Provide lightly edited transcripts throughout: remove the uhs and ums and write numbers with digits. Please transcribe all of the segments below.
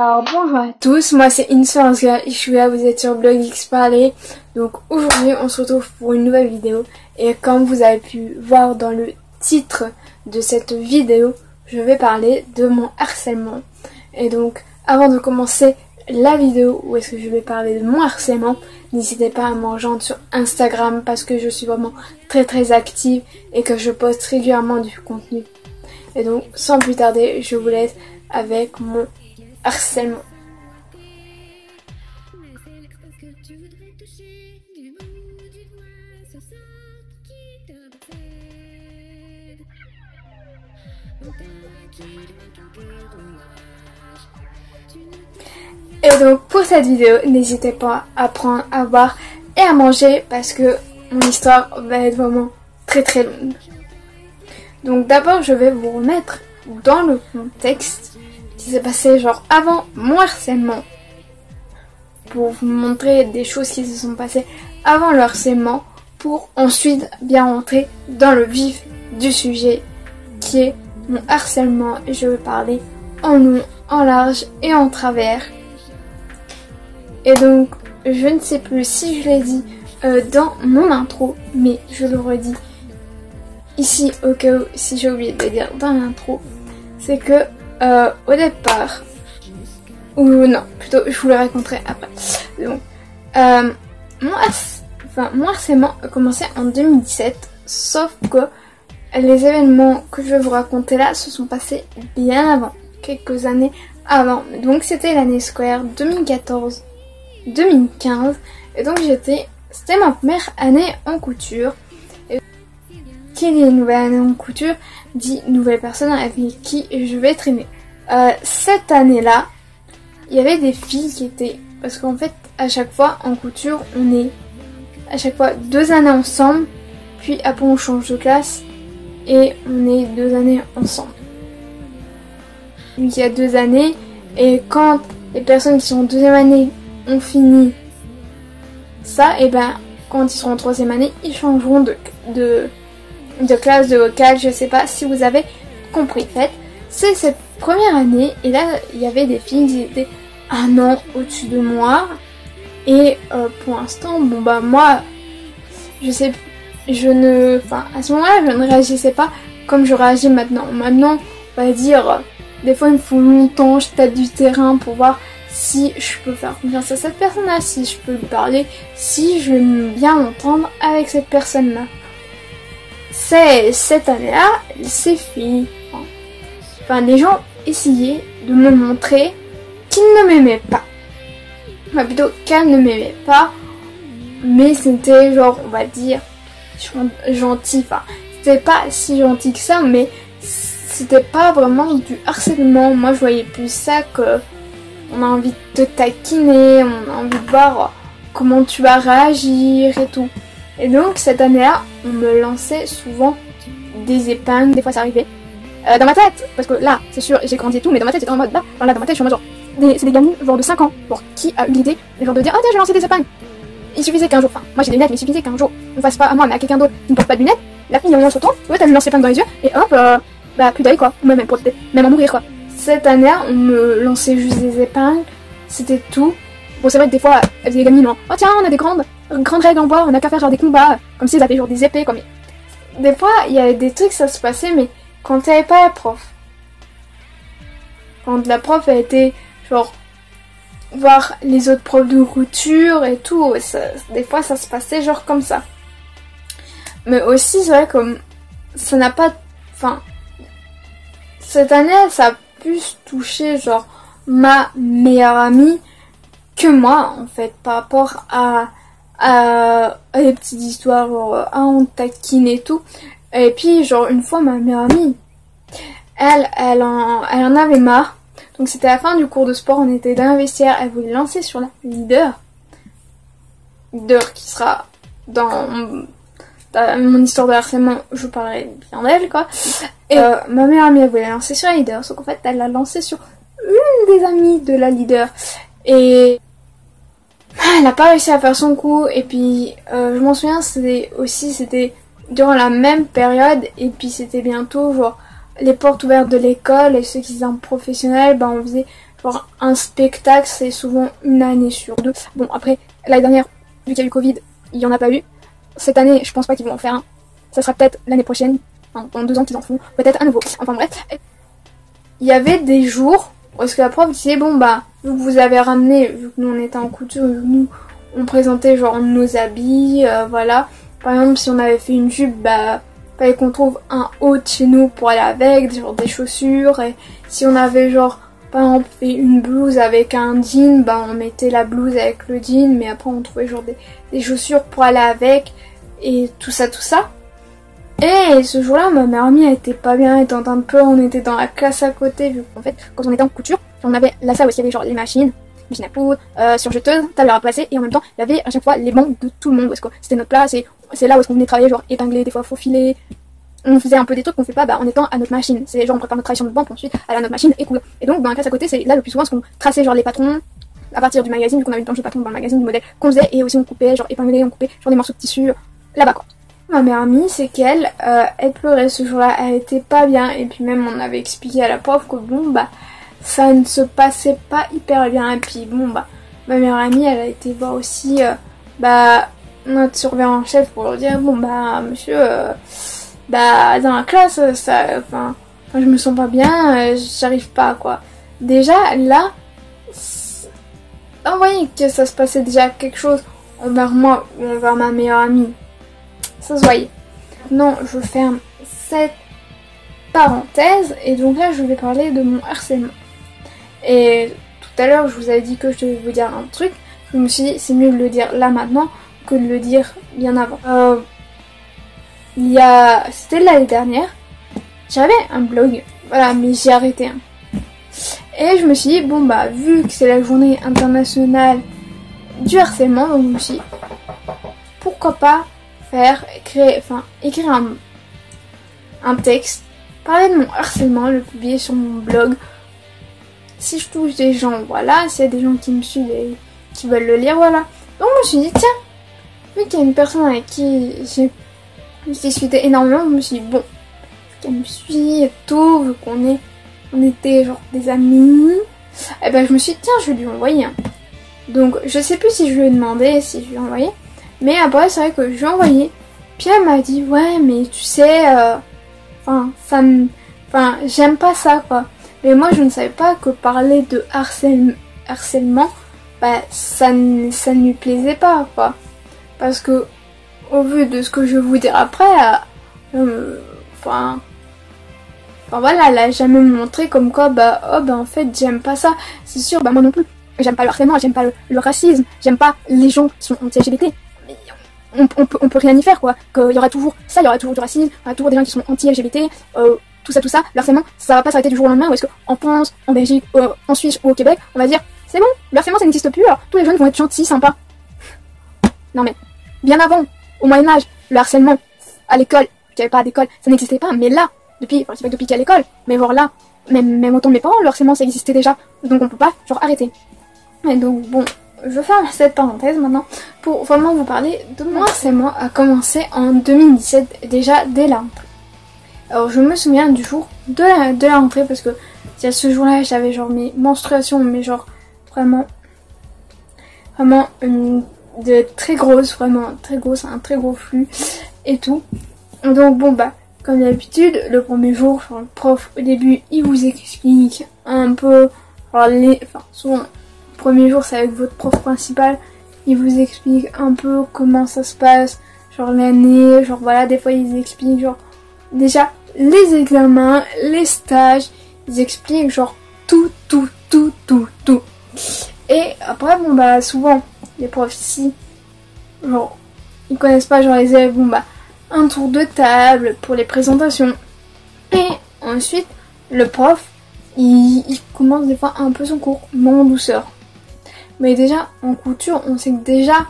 Alors bonjour à tous, moi c'est Insoranska Ishua, vous êtes sur Blog X Parler. Donc aujourd'hui on se retrouve pour une nouvelle vidéo. Et comme vous avez pu voir dans le titre de cette vidéo, je vais parler de mon harcèlement. Et donc avant de commencer la vidéo où est-ce que je vais parler de mon harcèlement, n'hésitez pas à me rejoindre sur Instagram parce que je suis vraiment très active et que je poste régulièrement du contenu. Et donc sans plus tarder, je vous laisse avec mon harcèlement. Et donc pour cette vidéo, n'hésitez pas à prendre à boire et à manger parce que mon histoire va être vraiment très longue. Donc d'abord je vais vous remettre dans le contexte qui s'est passé genre avant mon harcèlement, pour vous montrer des choses qui se sont passées avant le harcèlement, pour ensuite bien rentrer dans le vif du sujet qui est mon harcèlement, et je vais parler en long, en large et en travers. Et donc je ne sais plus si je l'ai dit dans mon intro, mais je le redis ici au cas où si j'ai oublié de le dire dans l'intro, c'est que au départ, ou non, plutôt je vous le raconterai après. Donc, mon harcèlement a commencé en 2017, sauf que les événements que je vais vous raconter là se sont passés bien avant, quelques années avant. Donc c'était l'année scolaire 2014-2015, et donc c'était ma première année en couture. Et qui dit nouvelle année en couture dit nouvelle personne avec qui je vais traîner. Cette année-là, il y avait des filles qui étaient... Parce qu'en fait, à chaque fois, en couture, on est à chaque fois 2 années ensemble, puis après on change de classe, et on est 2 années ensemble. Donc il y a 2 années, et quand les personnes qui sont en 2e année ont fini ça, et ben quand ils seront en 3e année, ils changeront de classe, de vocal, je sais pas si vous avez compris. En fait, c'est cette première année, et là il y avait des filles qui étaient 1 an au-dessus de moi, et pour l'instant, bon bah moi, à ce moment-là, je ne réagissais pas comme je réagis maintenant. Maintenant, on va dire, des fois il me faut longtemps, je tape du terrain pour voir si je peux faire confiance à cette personne-là, si je peux lui parler, si je vais bien m'entendre avec cette personne-là. C'est cette année-là, ces filles, les gens essayaient de me montrer qu'ils ne m'aimaient pas. Enfin, plutôt qu'elles ne m'aimaient pas, mais c'était genre, on va dire, gentil. Enfin, c'était pas si gentil que ça, mais c'était pas vraiment du harcèlement. Moi, je voyais plus ça que on a envie de te taquiner, on a envie de voir comment tu vas réagir et tout. Et donc, cette année-là, on me lançait souvent des épingles, des fois ça arrivait. Dans ma tête, parce que là, c'est sûr, j'ai grandi et tout, mais dans ma tête, c'était en mode là, dans ma tête, je suis en mode genre, c'est des gamines genre de 5 ans, genre, qui a eu l'idée, genre de dire, oh tiens, je vais lancer des épingles. Il suffisait qu'un jour, enfin, moi j'ai des lunettes, mais il suffisait qu'un jour, on fasse pas à moi, mais à quelqu'un d'autre qui ne porte pas de lunettes, la fille, on se retourne, ouais, t'as vu lancer l'épingle dans les yeux, et hop, plus d'œil quoi, ou même en mourir quoi. Cette année-là, on me lançait juste des épingles, c'était tout. Bon, c'est vrai que des fois, elles faisaient des gamines, oh tiens, on a des grandes règles en bois, on a qu'à faire genre des combats, comme si elles avaient genre des épées, comme. Des fois, il y avait des trucs, ça se passait, mais quand il n'y avait pas la prof. Quand la prof a été, genre, voir les autres profs de couture et tout, et ça, des fois ça se passait genre comme ça. Mais aussi, c'est vrai comme ça n'a pas... Enfin, cette année, ça a plus touché genre ma meilleure amie que moi, en fait, par rapport à des petites histoires, genre, on taquine et tout. Et puis, genre, une fois, ma meilleure amie, elle en avait marre. Donc, c'était la fin du cours de sport, on était dans un vestiaire, elle voulait lancer sur la leader qui sera dans mon histoire de harcèlement, je vous parlerai bien d'elle, quoi. Et ma meilleure amie, elle voulait lancer sur la leader, sauf qu'en fait, elle l'a lancé sur une des amies de la leader. Et elle n'a pas réussi à faire son coup, et puis je m'en souviens, c'était durant la même période, et puis c'était bientôt genre les portes ouvertes de l'école et ceux qui étaient en professionnel, on faisait genre un spectacle, c'est souvent une année sur 2. Bon, après, l'année dernière, vu qu'il y a eu Covid, il n'y en a pas eu. Cette année, je pense pas qu'ils vont en faire un. Ça sera peut-être l'année prochaine, dans 2 ans qu'ils en font, peut-être à nouveau. Enfin bref. Il y avait des jours où est-ce que la prof disait, vu que vous avez ramené, vu que nous on était en couture, vu que nous on présentait genre nos habits, voilà. Par exemple, si on avait fait une jupe, fallait qu'on trouve un haut de chez nous pour aller avec, genre des chaussures. Et si on avait genre, par exemple, fait une blouse avec un jean, on mettait la blouse avec le jean, mais après on trouvait genre des chaussures pour aller avec, et tout ça. Et ce jour-là, ma meilleure amie, elle était pas bien, elle était en train de pleurer, on était dans la classe à côté, vu qu'en fait, quand on était en couture, on avait la salle où il y avait genre les machine à coudre, surjeteuse, table à replacer, et en même temps, il y avait à chaque fois les bancs de tout le monde, parce que c'était notre place, et c'est là où est-ce qu'on venait travailler, genre épingler, des fois faufiler. On faisait un peu des trucs qu'on fait pas en étant à notre machine. C'est genre on prépare notre travail sur notre banc, puis ensuite aller à notre machine et coudre. Et donc dans la classe à côté, c'est là le plus souvent ce qu'on traçait genre les patrons, à partir du magazine, vu qu'on avait une planche de patron dans le magazine du modèle qu'on faisait, et aussi on coupait, genre épinglé, on coupait genre des morceaux de tissu là-bas quoi. Ma meilleure amie, c'est qu'elle, elle pleurait ce jour-là, elle était pas bien, et puis même on avait expliqué à la prof que ça ne se passait pas hyper bien, et puis ma meilleure amie, elle a été voir aussi, notre surveillant en chef pour leur dire, monsieur, dans la classe, je me sens pas bien, j'arrive pas, quoi. Déjà, là, on voyait que ça se passait déjà quelque chose envers moi ou envers ma meilleure amie. Ça se voyait. Maintenant, je ferme cette parenthèse et donc là, je vais parler de mon harcèlement. Et tout à l'heure, je vous avais dit que je devais vous dire un truc. Je me suis dit, c'est mieux de le dire là maintenant que de le dire bien avant. C'était l'année dernière, j'avais un blog, voilà, mais j'ai arrêté. Et je me suis dit, vu que c'est la journée internationale du harcèlement, donc je me suis dit, pourquoi pas écrire un texte, parler de mon harcèlement, le publier sur mon blog. Si je touche des gens, voilà, s'il y a des gens qui me suivent et qui veulent le lire, voilà. Donc je me suis dit, tiens, vu qu'il y a une personne avec qui j'ai discuté énormément, je me suis dit, qu'elle me suit et tout, vu on était genre des amis, et je me suis dit, tiens, je vais lui envoyer un. Donc je sais plus si je lui ai demandé, si je lui ai envoyé, mais après c'est vrai que je lui ai envoyé, puis elle m'a dit, ouais, mais tu sais, j'aime pas ça, quoi. Mais moi je ne savais pas que parler de harcèlement, ça ne lui plaisait pas, quoi. Parce que, au vu de ce que je vais vous dire après, voilà, elle a jamais montré comme quoi, en fait, j'aime pas ça. C'est sûr, moi non plus. J'aime pas le harcèlement, j'aime pas le racisme, j'aime pas les gens qui sont anti-LGBT. On peut rien y faire, quoi. Qu'il y aura toujours ça, il y aura toujours du racisme, il y aura toujours des gens qui sont anti-LGBT, tout ça. Le harcèlement, ça va pas s'arrêter du jour au lendemain, ou est-ce qu'en France, en Belgique, en Suisse ou au Québec, on va dire, c'est bon, le harcèlement ça n'existe plus, alors tous les jeunes vont être gentils, sympas. Non mais, bien avant, au Moyen-Âge, le harcèlement, à l'école, qu'il n'y avait pas d'école, ça n'existait pas, mais là, c'est pas depuis qu'il y a l'école, mais voir là, même autant de mes parents, le harcèlement ça existait déjà, donc on peut pas, arrêter. Et donc je ferme cette parenthèse maintenant, pour vraiment vous parler de mon harcèlement a commencé en 2017, déjà dès la rentrée. Alors je me souviens du jour de la rentrée, parce que ce jour-là, j'avais genre mes menstruations, mais genre vraiment de très grosses, vraiment très grosses, un très gros flux et tout. Donc comme d'habitude, le premier jour, le prof au début il vous explique un peu, souvent le premier jour c'est avec votre prof principal, il vous explique un peu comment ça se passe, l'année, voilà, des fois ils expliquent déjà les examens, les stages, ils expliquent tout. Et après souvent les profs ici, ils connaissent pas les élèves, un tour de table pour les présentations. Et ensuite, le prof, il commence des fois un peu son cours, mais en douceur. Mais déjà, en couture, on sait que déjà,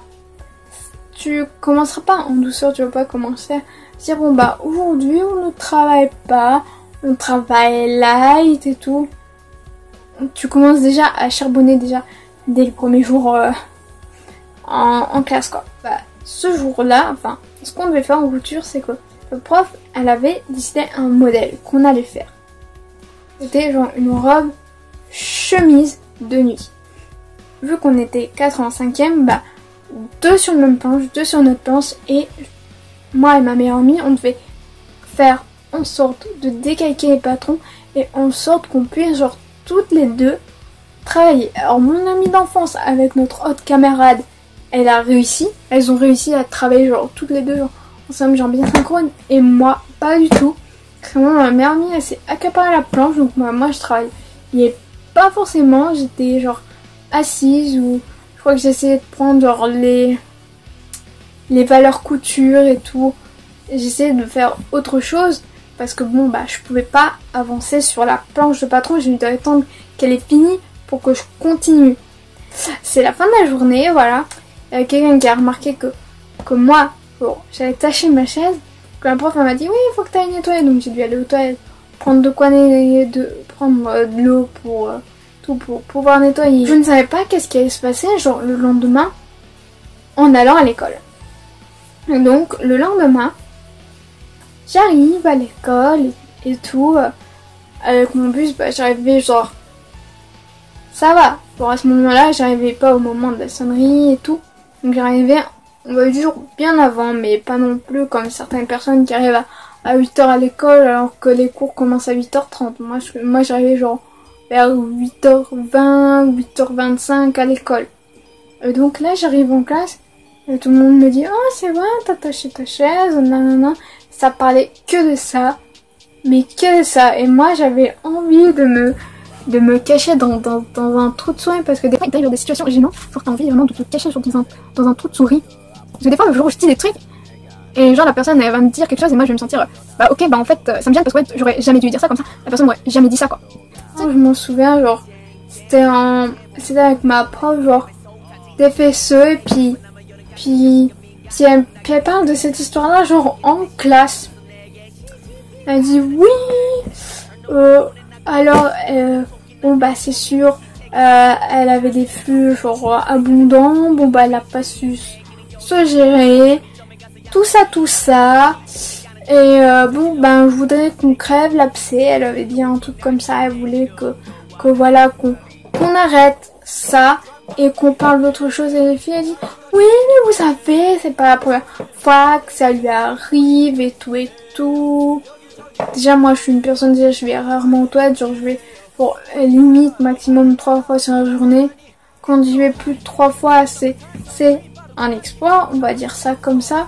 tu commenceras pas en douceur, tu vas pas commencer à dire, aujourd'hui, on ne travaille pas, on travaille light et tout. Tu commences déjà à charbonner déjà dès le premier jour en classe, quoi. Ce jour-là, ce qu'on devait faire en couture, c'est que le prof, elle avait décidé un modèle qu'on allait faire. C'était genre une robe chemise de nuit. Vu qu'on était 4 en 5ème, bah 2 sur le même planche, 2 sur notre planche, et moi et ma meilleure amie, on devait faire en sorte de décalquer les patrons et en sorte qu'on puisse genre toutes les deux travailler. Alors mon amie d'enfance avec notre autre camarade, elles ont réussi à travailler genre toutes les deux genre, ensemble, genre bien synchrone, et moi pas du tout. Vraiment ma meilleure amie elle s'est accaparée la planche, donc moi je travaille. Et pas forcément, j'étais genre assise, ou je crois que j'essayais de prendre genre les valeurs couture et tout. J'essayais de faire autre chose parce que bon bah je pouvais pas avancer sur la planche de patron, je devais attendre qu'elle ait fini pour que je continue. C'est la fin de la journée, voilà. Il y a quelqu'un qui a remarqué que moi, bon, j'avais taché ma chaise, que la prof m'a dit oui il faut que tu ailles nettoyer, donc j'ai dû aller aux toilettes, prendre prendre de l'eau pour pouvoir nettoyer. Je ne savais pas qu'est-ce qui allait se passer genre le lendemain en allant à l'école. Donc le lendemain, j'arrive à l'école et tout, avec mon bus, bah j'arrivais genre, ça va, bon à ce moment-là j'arrivais pas au moment de la sonnerie et tout, donc j'arrivais, on va dire bien avant, mais pas non plus comme certaines personnes qui arrivent à 8h à l'école alors que les cours commencent à 8h30. Moi j'arrivais genre vers 8h20, 8h25 à l'école. Et donc là j'arrive en classe, et tout le monde me dit « Oh c'est vrai, t'as taché ta chaise, nanana ». Ça parlait que de ça, mais que de ça. Et moi j'avais envie de me cacher dans un trou de souris, parce que des fois il t'arrive dans des situations gênantes, genre t'as envie vraiment de te cacher dans un trou de souris. Parce que des fois le jour où je dis des trucs, et genre la personne elle va me dire quelque chose et moi je vais me sentir bah ok bah en fait ça me gêne parce que ouais, j'aurais jamais dû dire ça comme ça, la personne m'aurait jamais dit ça quoi. Je m'en souviens genre c'était avec ma prof genre des FSE, et puis elle parle de cette histoire là genre en classe. Elle dit oui alors bon bah c'est sûr elle avait des flux genre abondants, bon bah elle a pas su se gérer, tout ça, et bon ben je voudrais qu'on crève l'abcès, elle avait dit un truc comme ça, elle voulait que voilà qu'on arrête ça et qu'on parle d'autre chose. Et les filles elles disent oui mais vous savez c'est pas la première fois que ça lui arrive et tout. Déjà moi je suis une personne, déjà je vais rarement aux toilettes, genre je vais pour limite maximum 3 fois sur la journée. Quand j'y vais plus de 3 fois c'est un exploit, on va dire ça comme ça.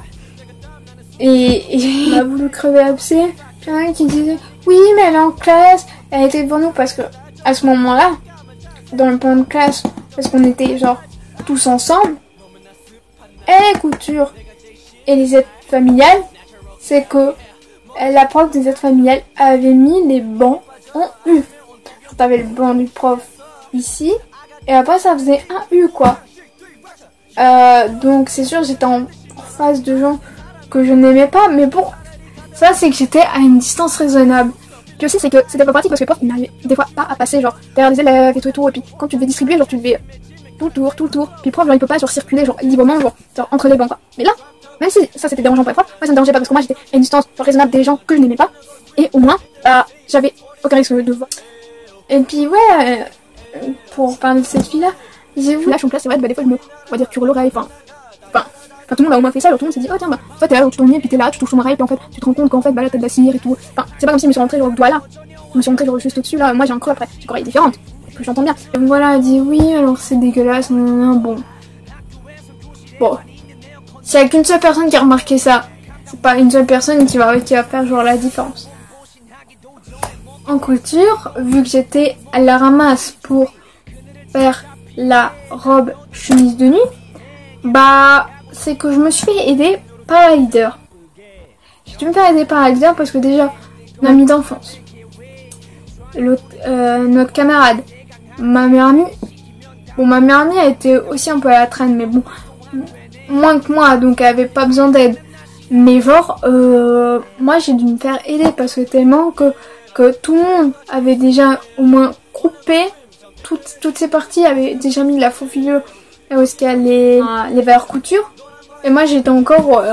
Et on a voulu crever l'abcès. Puis il y en a qui disait oui mais elle est en classe, elle était devant nous, parce que à ce moment là dans le plan de classe, parce qu'on était genre tous ensemble, et les coutures et les aides familiales, c'est que la prof des aides familiales avait mis les bancs en U. Genre t'avais le banc du prof ici et après ça faisait un U quoi. Donc c'est sûr j'étais en face de gens que je n'aimais pas, mais bon ça c'est que j'étais à une distance raisonnable. Puis aussi c'est que c'était pas pratique parce que le prof il n'arrivait des fois pas à passer genre derrière les élèves et tout, et puis quand tu devais distribuer genre tu devais tout le tour, puis le prof genre il peut pas genre circuler genre librement genre entre les bancs quoi. Mais là même si ça c'était dérangeant pour les profs, moi ça me dérangeait pas parce que moi j'étais à une distance genre raisonnable des gens que je n'aimais pas, et au moins j'avais aucun risque de voir. Et puis ouais, pour parler de cette fille là, j'ai vu lâche en place, c'est vrai, bah des fois je me, on va dire cure l'oreille, enfin tout le monde a au moins fait ça, genre tout le monde s'est dit oh tiens bah toi t'es là où tu t'ennuies, puis t'es là, tu touches ton oreille, puis en fait tu te rends compte qu'en fait bah là t'as de la cire et tout. Enfin c'est pas comme si je me suis rentrée genre le doigt là, je me suis rentrée genre juste au dessus là, moi j'ai un creux après, j'ai une oreille différente, que j'entends bien. Et voilà, elle dit oui alors c'est dégueulasse, bon. S'il y a qu'une seule personne qui a remarqué ça, c'est pas une seule personne qui va faire genre la différence. En couture, vu que j'étais à la ramasse pour faire la robe chemise de nuit, bah c'est que je me suis fait aider par la leader. J'ai dû me faire aider par la leader parce que déjà, mon amie d'enfance, notre camarade, ma meilleure amie, bon ma meilleure amie a été aussi un peu à la traîne, mais bon, moins que moi, donc elle avait pas besoin d'aide. Mais genre, moi j'ai dû me faire aider parce que tellement que tout le monde avait déjà au moins coupé toutes ces parties, avait déjà mis de la faux filière où est-ce qu'il y a les valeurs couture. Et moi j'étais encore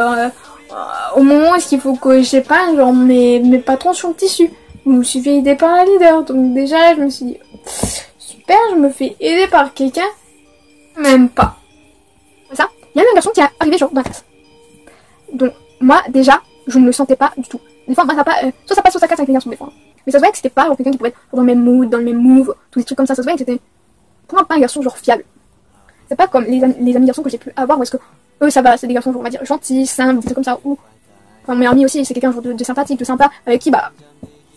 au moment où est-ce qu'il faut que j'épargne genre mes patrons sur le tissu. je me suis fait aider par un leader. Donc déjà, je me suis dit, super, je me fais aider par quelqu'un. Même pas. Ça, il y a même un garçon qui est arrivé genre dans la classe. Donc moi, déjà, je ne le sentais pas du tout. Des fois, moi, ça pas, soit ça passe, soit ça casse avec les garçons, des fois. Mais ça se voyait que c'était pas genre quelqu'un qui pouvait être dans le même mood, dans le même move, tous des trucs comme ça. Ça se voyait que c'était vraiment pas un garçon genre fiable. C'est pas comme les amis garçons que j'ai pu avoir où est-ce que eux ça va, c'est des garçons genre, on va dire gentils, simples, des trucs comme ça. Ou enfin mon meilleur ami aussi, c'est quelqu'un genre de sympathique, de sympa, avec qui bah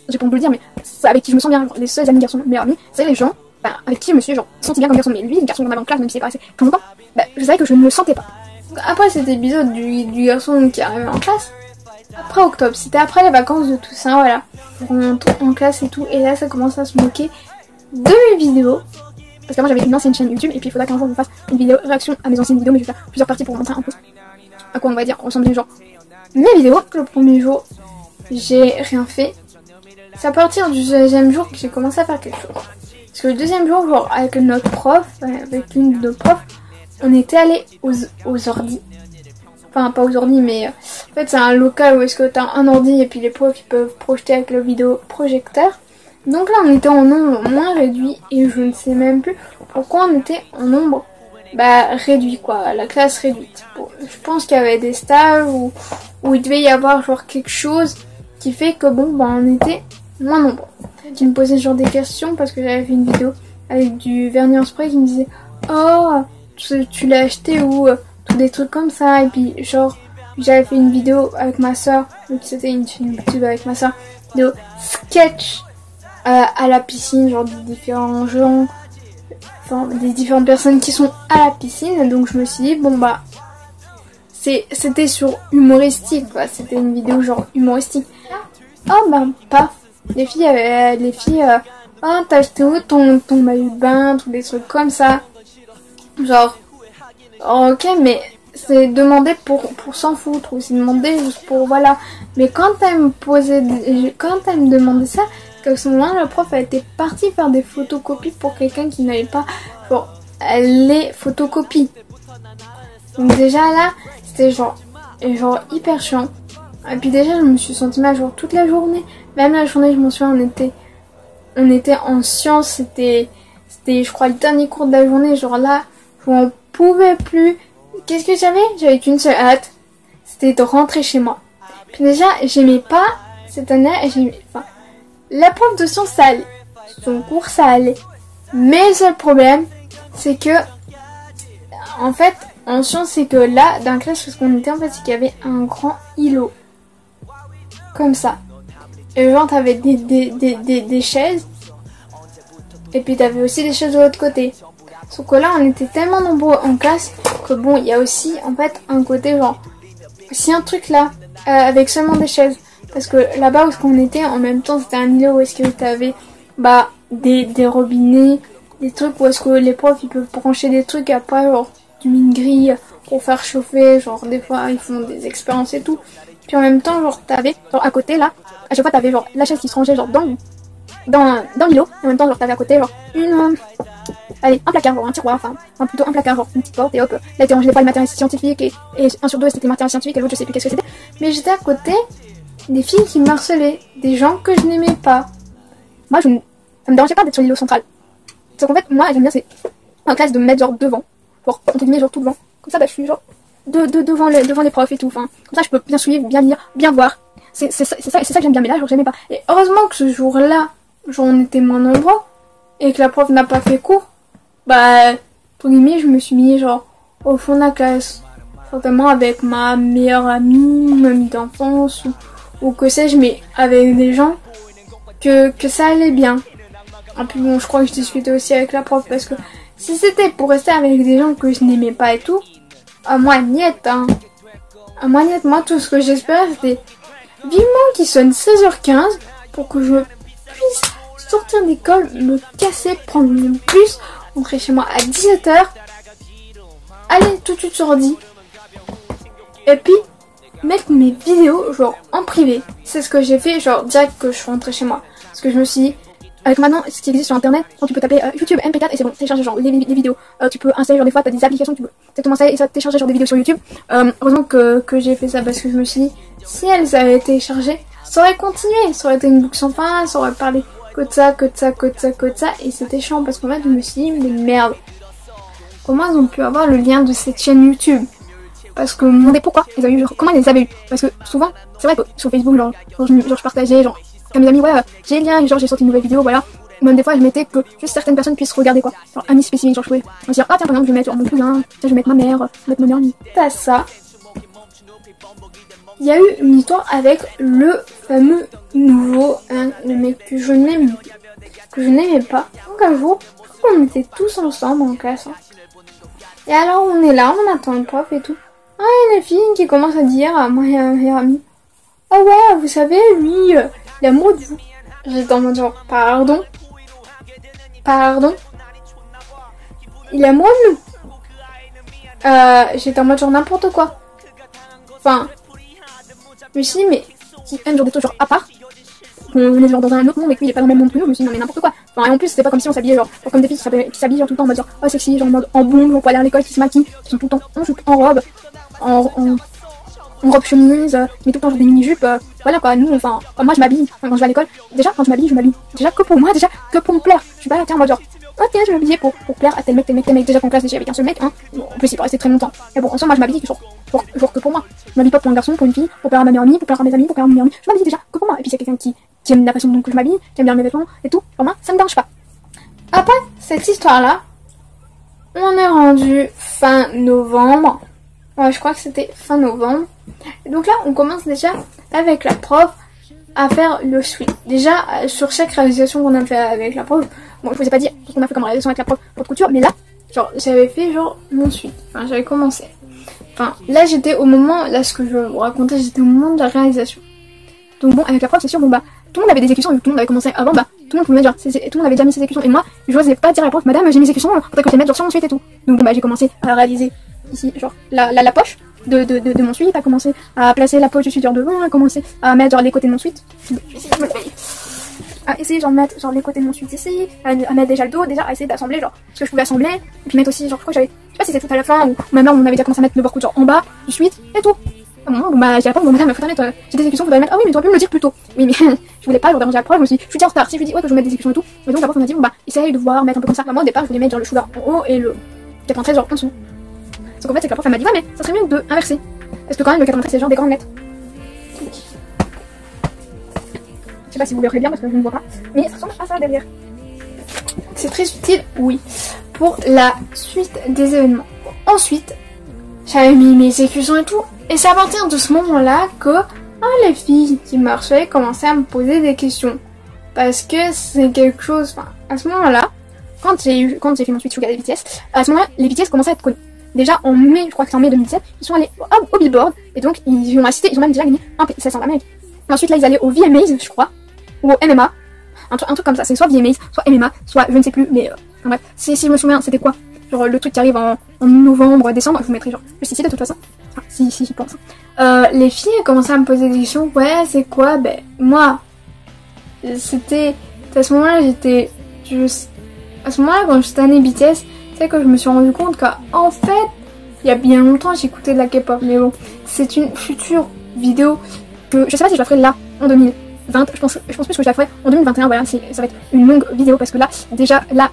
j'ai pas envie de le dire, mais avec qui je me sens bien. Genre, les seuls amis garçons, meilleurs amis, c'est les gens bah, avec qui je me suis genre senti bien comme garçon. Mais lui, le garçon qu'on avait en classe, même si c'est pas assez longtemps, bah, je savais que je ne le sentais pas. Donc, après cet épisode du garçon qui est arrivé en classe, après octobre, c'était après les vacances de Toussaint, voilà. On rentre en classe et tout, et là ça commence à se moquer de mes vidéos. Parce que moi j'avais une ancienne chaîne YouTube et puis il faudra qu'un jour je fasse une vidéo réaction à mes anciennes vidéos, mais je vais faire plusieurs parties pour vous montrer un peu à quoi on va dire ressembler genre mes vidéos. Le premier jour j'ai rien fait. C'est à partir du deuxième jour que j'ai commencé à faire quelque chose. Parce que le deuxième jour, genre avec notre prof, avec l'une de nos profs, on était allé aux ordi. Enfin pas aux ordi mais en fait c'est un local où est-ce que t'as un ordi et puis les profs ils peuvent projeter avec le vidéoprojecteur. Donc là on était en nombre moins réduit et je ne sais même plus pourquoi on était en nombre réduit quoi, la classe réduite. Bon, je pense qu'il y avait des stages où il devait y avoir genre quelque chose qui fait que bon on était moins nombreux. Qui me posait genre des questions parce que j'avais fait une vidéo avec du vernis en spray qui me disait oh tu l'as acheté où tous des trucs comme ça et puis genre j'avais fait une vidéo avec ma soeur, donc c'était une chaîne YouTube avec ma soeur, vidéo sketch à la piscine, genre des différents gens, enfin des différentes personnes qui sont à la piscine. Donc je me suis dit bon c'était sur humoristique quoi, c'était une vidéo genre humoristique. Oh paf, les filles oh t'as acheté où ton maillot de bain, tous des trucs comme ça, genre ok mais c'est demander pour s'en foutre ou c'est demander juste pour voilà. Mais quand elle me demandait ça, qu'à ce moment-là, le prof a été parti faire des photocopies pour quelqu'un qui n'avait pas genre les photocopies. Donc déjà là, c'était genre hyper chiant. Et puis déjà, je me suis sentie mal genre toute la journée. Même la journée, je m'en souviens, on était en sciences, c'était je crois le dernier cours de la journée, genre là, je n'en pouvais plus. Qu'est-ce que j'avais? J'avais qu'une seule hâte, c'était de rentrer chez moi. Puis déjà, j'aimais pas cette année, la prof de sciences ça allait, son cours ça allait. Mais le seul problème, c'est que, en fait, en sciences, c'est que là, dans la classe, ce qu'on était en fait, c'est qu'il y avait un grand îlot. Comme ça. Et genre, t'avais des chaises. Et puis t'avais aussi des chaises de l'autre côté. Sauf que là, on était tellement nombreux en classe que bon, il y a aussi en fait un côté genre, aussi un truc là, avec seulement des chaises. Parce que là-bas où on était, en même temps, c'était un îlot où est-ce que t'avais des robinets, des trucs où est-ce que les profs ils peuvent brancher des trucs après, genre du mine-grille pour faire chauffer, genre des fois ils font des expériences et tout. Puis en même temps, genre t'avais, genre à côté là, à chaque fois t'avais genre la chaise qui se rangeait genre dans l'îlot, et en même temps genre t'avais à côté genre un placard, genre un tiroir, enfin plutôt un placard, genre une petite porte, et hop, là t'es rangé des fois les matériels scientifiques, et un sur deux c'était matériel scientifique, et l'autre je sais plus qu'est-ce que c'était. Mais j'étais à côté des filles qui me harcelaient, des gens que je n'aimais pas. Moi ça me dérangeait pas d'être sur l'îlot central. Sauf qu'en fait, moi j'aime bien c'est en classe de me mettre genre devant, genre entre guillemets genre tout devant. Comme ça je suis genre devant les profs et tout, enfin comme ça je peux bien suivre, bien lire, bien voir. C'est ça que j'aime bien, mais là genre j'aimais pas. Et heureusement que ce jour-là, genre on était moins nombreux, et que la prof n'a pas fait cours, pour guillemets, je me suis mis genre au fond de la classe, certainement avec ma meilleure amie, ma amie d'enfance, ou que sais-je, mais avec des gens que ça allait bien. Et puis bon, je crois que je discutais aussi avec la prof, parce que si c'était pour rester avec des gens que je n'aimais pas et tout, à moi niette, hein. À moi niette, moi tout ce que j'espérais c'était vivement qu'il sonne 16h15 pour que je puisse sortir d'école, me casser, prendre mon bus, rentrer chez moi à 17h, aller tout de suite sur ordi, et puis mettre mes vidéos genre en privé. C'est ce que j'ai fait, genre direct que je suis rentrée chez moi. Parce que je me suis dit, avec maintenant ce qui existe sur internet, quand tu peux taper YouTube MP4 et c'est bon, télécharger genre les vidéos, tu peux installer genre des fois t'as des applications, tu peux exactement ça et ça télécharger genre des vidéos sur YouTube. Heureusement que j'ai fait ça parce que je me suis dit, si elles avaient téléchargé, ça aurait continué, ça aurait été une boucle sans fin, ça aurait parlé que de ça, que de ça, que de ça, que de ça, et c'était chiant parce qu'en fait je me suis dit, mais merde, comment ils ont pu avoir le lien de cette chaîne YouTube? Parce que je me demandais pourquoi ils avaient eu, genre, comment ils les avaient eu? Parce que souvent, c'est vrai que sur Facebook, genre je partageais, genre, comme mes amis, ouais, j'ai le lien, genre j'ai sorti une nouvelle vidéo, voilà. Même des fois, je mettais que juste certaines personnes puissent regarder, quoi. Genre, amis spécifiques, genre je pouvais me dire, ah tiens, par exemple, je vais mettre genre, mon cousin, tiens, je vais mettre ma mère, je vais mettre ma meilleure amie. T'as ça. Il y a eu une histoire avec le fameux nouveau, hein, le mec que je n'aimais pas. Donc un jour, on était tous ensemble en classe. Hein. Et alors on est là, on attend le prof et tout. Ah, il y a une fille qui commence à dire à moi et à ma meilleure amie, ah ouais, vous savez, lui, il est amoureux de vous. J'étais en mode genre, pardon, il est amoureux de nous. J'étais en mode genre n'importe quoi. Enfin, je me suis dit, mais si un jour des trucs genre à part, on est genre dans un autre monde et qu'il n'est pas dans le même monde que nous, je me suis dit non mais n'importe quoi. Enfin, et en plus c'est pas comme si on s'habillait genre comme des filles qui s'habillent genre tout le temps en mode genre oh sexy, genre en mode en bombe, on peut aller à l'école, qui se maquillent, qui sont tout le temps en robe, en robe chemise, mais tout le temps genre des mini-jupes, voilà quoi, nous enfin moi je m'habille, quand je vais à l'école, déjà quand je m'habille déjà que pour moi, déjà que pour me plaire, je suis pas là tiens en mode genre oh tiens je vais m'habiller pour plaire à tel mec, déjà qu'en classe déjà avec un seul mec, hein, bon, en plus il peut rester très longtemps, mais bon en soi moi je m'habille genre que pour moi, je m'habille pas pour un garçon, pour une fille, pour plaire à ma meilleure amie, pour plaire à mes amis, pour plaire à ma meilleure amie, je m'habille déjà que pour moi, et puis c'est quelqu'un qui aime la façon dont je m'habille, qui aime bien mes vêtements et tout, pour moi ça me dérange pas. Après cette histoire là, on est rendu fin novembre. Ouais, je crois que c'était fin novembre. Et donc là, on commence déjà avec la prof à faire le suite. Déjà, sur chaque réalisation qu'on a fait avec la prof, bon, je vous ai pas dit ce qu'on a fait comme réalisation avec la prof pour de couture, mais là, genre, j'avais fait genre mon suite. Enfin, j'avais commencé. Enfin, là, j'étais au moment, là, ce que je vous racontais, j'étais au moment de la réalisation. Donc bon, avec la prof, c'est sûr, bon bah, tout le monde avait des exécutions, vu que tout le monde avait commencé avant, bah, tout le monde pouvait mettre genre, tout le monde avait déjà mis ses exécutions. Et moi, je n'osais pas dire à la prof, madame, j'ai mis mes exécutions, faudrait que je les mette genre sur mon suite et tout. Donc bon bah, j'ai commencé à réaliser ici, genre, la poche de mon suite, à commencer à placer la poche du suite genre devant, à commencer à mettre genre les côtés de mon suite. À essayer genre de mettre genre les côtés de mon suite ici, à mettre déjà le dos, déjà à essayer d'assembler genre ce que je pouvais assembler, et puis mettre aussi genre, je crois que j'avais, je sais pas si c'était tout à la fin, ou même là on avait déjà commencé à mettre le bord genre en bas du suite et tout. Bon bah j'ai la prof, bon madame, faudrait mettre j'ai des exécutions, faudrait mettre, ah oui mais tu aurais pu me le dire plus tôt. Oui mais je voulais pas, je déranger la prof, je me suis dit, je suis déjà en retard, si je lui dis ouais que je vais mettre des exécutions et tout, mais donc la prof m'a dit bon bah essaye de voir mettre un peu comme ça. Moi au départ je voulais mettre genre le chou en haut et le 93 genre en dessous. Sauf qu'en fait c'est que la prof elle m'a dit ouais mais ça serait mieux de inverser. Parce que quand même le 93 c'est genre des grandes lettres. Je sais pas si vous verrez bien parce que je ne vois pas, mais ça ressemble à ça derrière. C'est très utile, oui, pour la suite des événements. Ensuite, j'avais mis mes exécutions et tout, et c'est à partir de ce moment-là que les filles qui marchaient commençaient à me poser des questions. Parce que c'est quelque chose, enfin, à ce moment-là, quand j'ai fait mon suite Sugar des BTS, à ce moment-là, les BTS commençaient à être connus. Déjà en mai, je crois que c'est en mai 2017, ils sont allés au Billboard, et donc ils ont assisté, ils ont même déjà gagné un prix, ça en Amérique. Ensuite là ils allaient au VMAs, je crois, ou au MMA, un truc comme ça, c'est soit VMAs, soit MMA, soit je ne sais plus, mais bref, si je me souviens, c'était quoi? Genre le truc qui arrive en novembre, décembre, je vous mettrai genre juste ici de toute façon, enfin, si je pense. Les filles commençaient à me poser des questions, ouais c'est quoi? Ben moi, c'était, à ce moment-là j'étais, à ce moment-là quand j'étais année BTS, c'est que je me suis rendu compte qu'en fait, il y a bien longtemps j'écoutais de la K-pop, mais bon, c'est une future vidéo que je sais pas si je la ferai là en 2020, je pense plus que je la ferai en 2021, voilà, ça va être une longue vidéo parce que là, déjà là,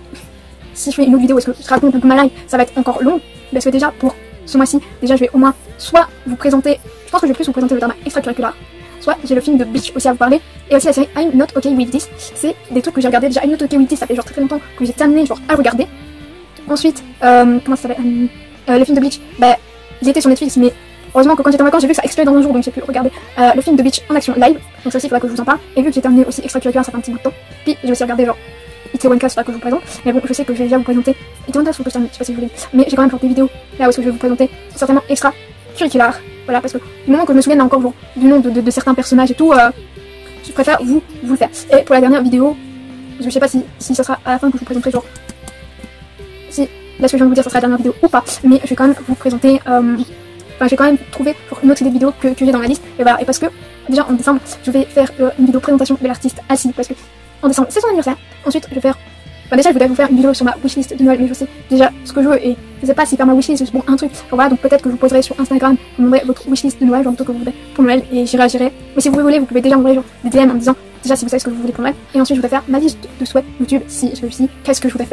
si je fais une autre vidéo, est-ce que je raconte un peu ma life, ça va être encore long, parce que déjà pour ce mois-ci, déjà je vais au moins soit vous présenter, je pense que je vais plus vous présenter le drama extracurriculaire, soit j'ai le film de Bleach aussi à vous parler, et aussi la série I'm Not Okay With This, c'est des trucs que j'ai regardé déjà. I'm Not Okay With This, ça fait genre très longtemps que j'ai terminé genre à regarder. Ensuite, comment ça s'appelle, le film de Bleach, bah, il était sur Netflix, mais heureusement que quand j'étais en vacances, j'ai vu que ça expirait dans un jour, donc j'ai pu regarder le film de Bleach en action live, donc ça aussi il faudra que je vous en parle, et vu que j'ai terminé aussi extracurriculaire, ça fait un petit bout de temps, puis j'ai aussi regardé genre Itaewon Class, il faudra que je vous présente, mais bon, je sais que je vais déjà vous présenter Itaewon Class, faut que je termine, je sais pas si je vous l'ai dit, mais j'ai quand même fait des vidéos là où est-ce que je vais vous présenter certainement extracurriculaire, voilà, parce que du moment que je me souviens encore genre, du nom de certains personnages et tout, je préfère vous le faire. Et pour la dernière vidéo, je sais pas si ça sera à la fin que je vous présenterai genre, si là ce que je viens de vous dire ça sera la dernière vidéo ou pas, mais je vais quand même vous présenter, enfin je vais quand même trouver une autre idée de vidéo que j'ai dans la liste, et voilà, et parce que déjà en décembre je vais faire une vidéo présentation de l'artiste Assi, parce que en décembre c'est son anniversaire, ensuite je vais faire Enfin, déjà je voudrais vous faire une vidéo sur ma wishlist de Noël, mais je sais déjà ce que je veux et je sais pas si faire ma wishlist c'est bon un truc. Alors voilà, donc peut-être que je vous poserai sur Instagram, vous m'enverrez votre wishlist de Noël, genre plutôt que vous voudrez pour Noël et j'y réagirai. Mais si vous voulez, vous pouvez déjà envoyer genre des DM en me disant déjà si vous savez ce que vous voulez pour Noël. Et ensuite je voudrais faire ma liste de souhaits YouTube si je réussis, qu'est-ce que je voudrais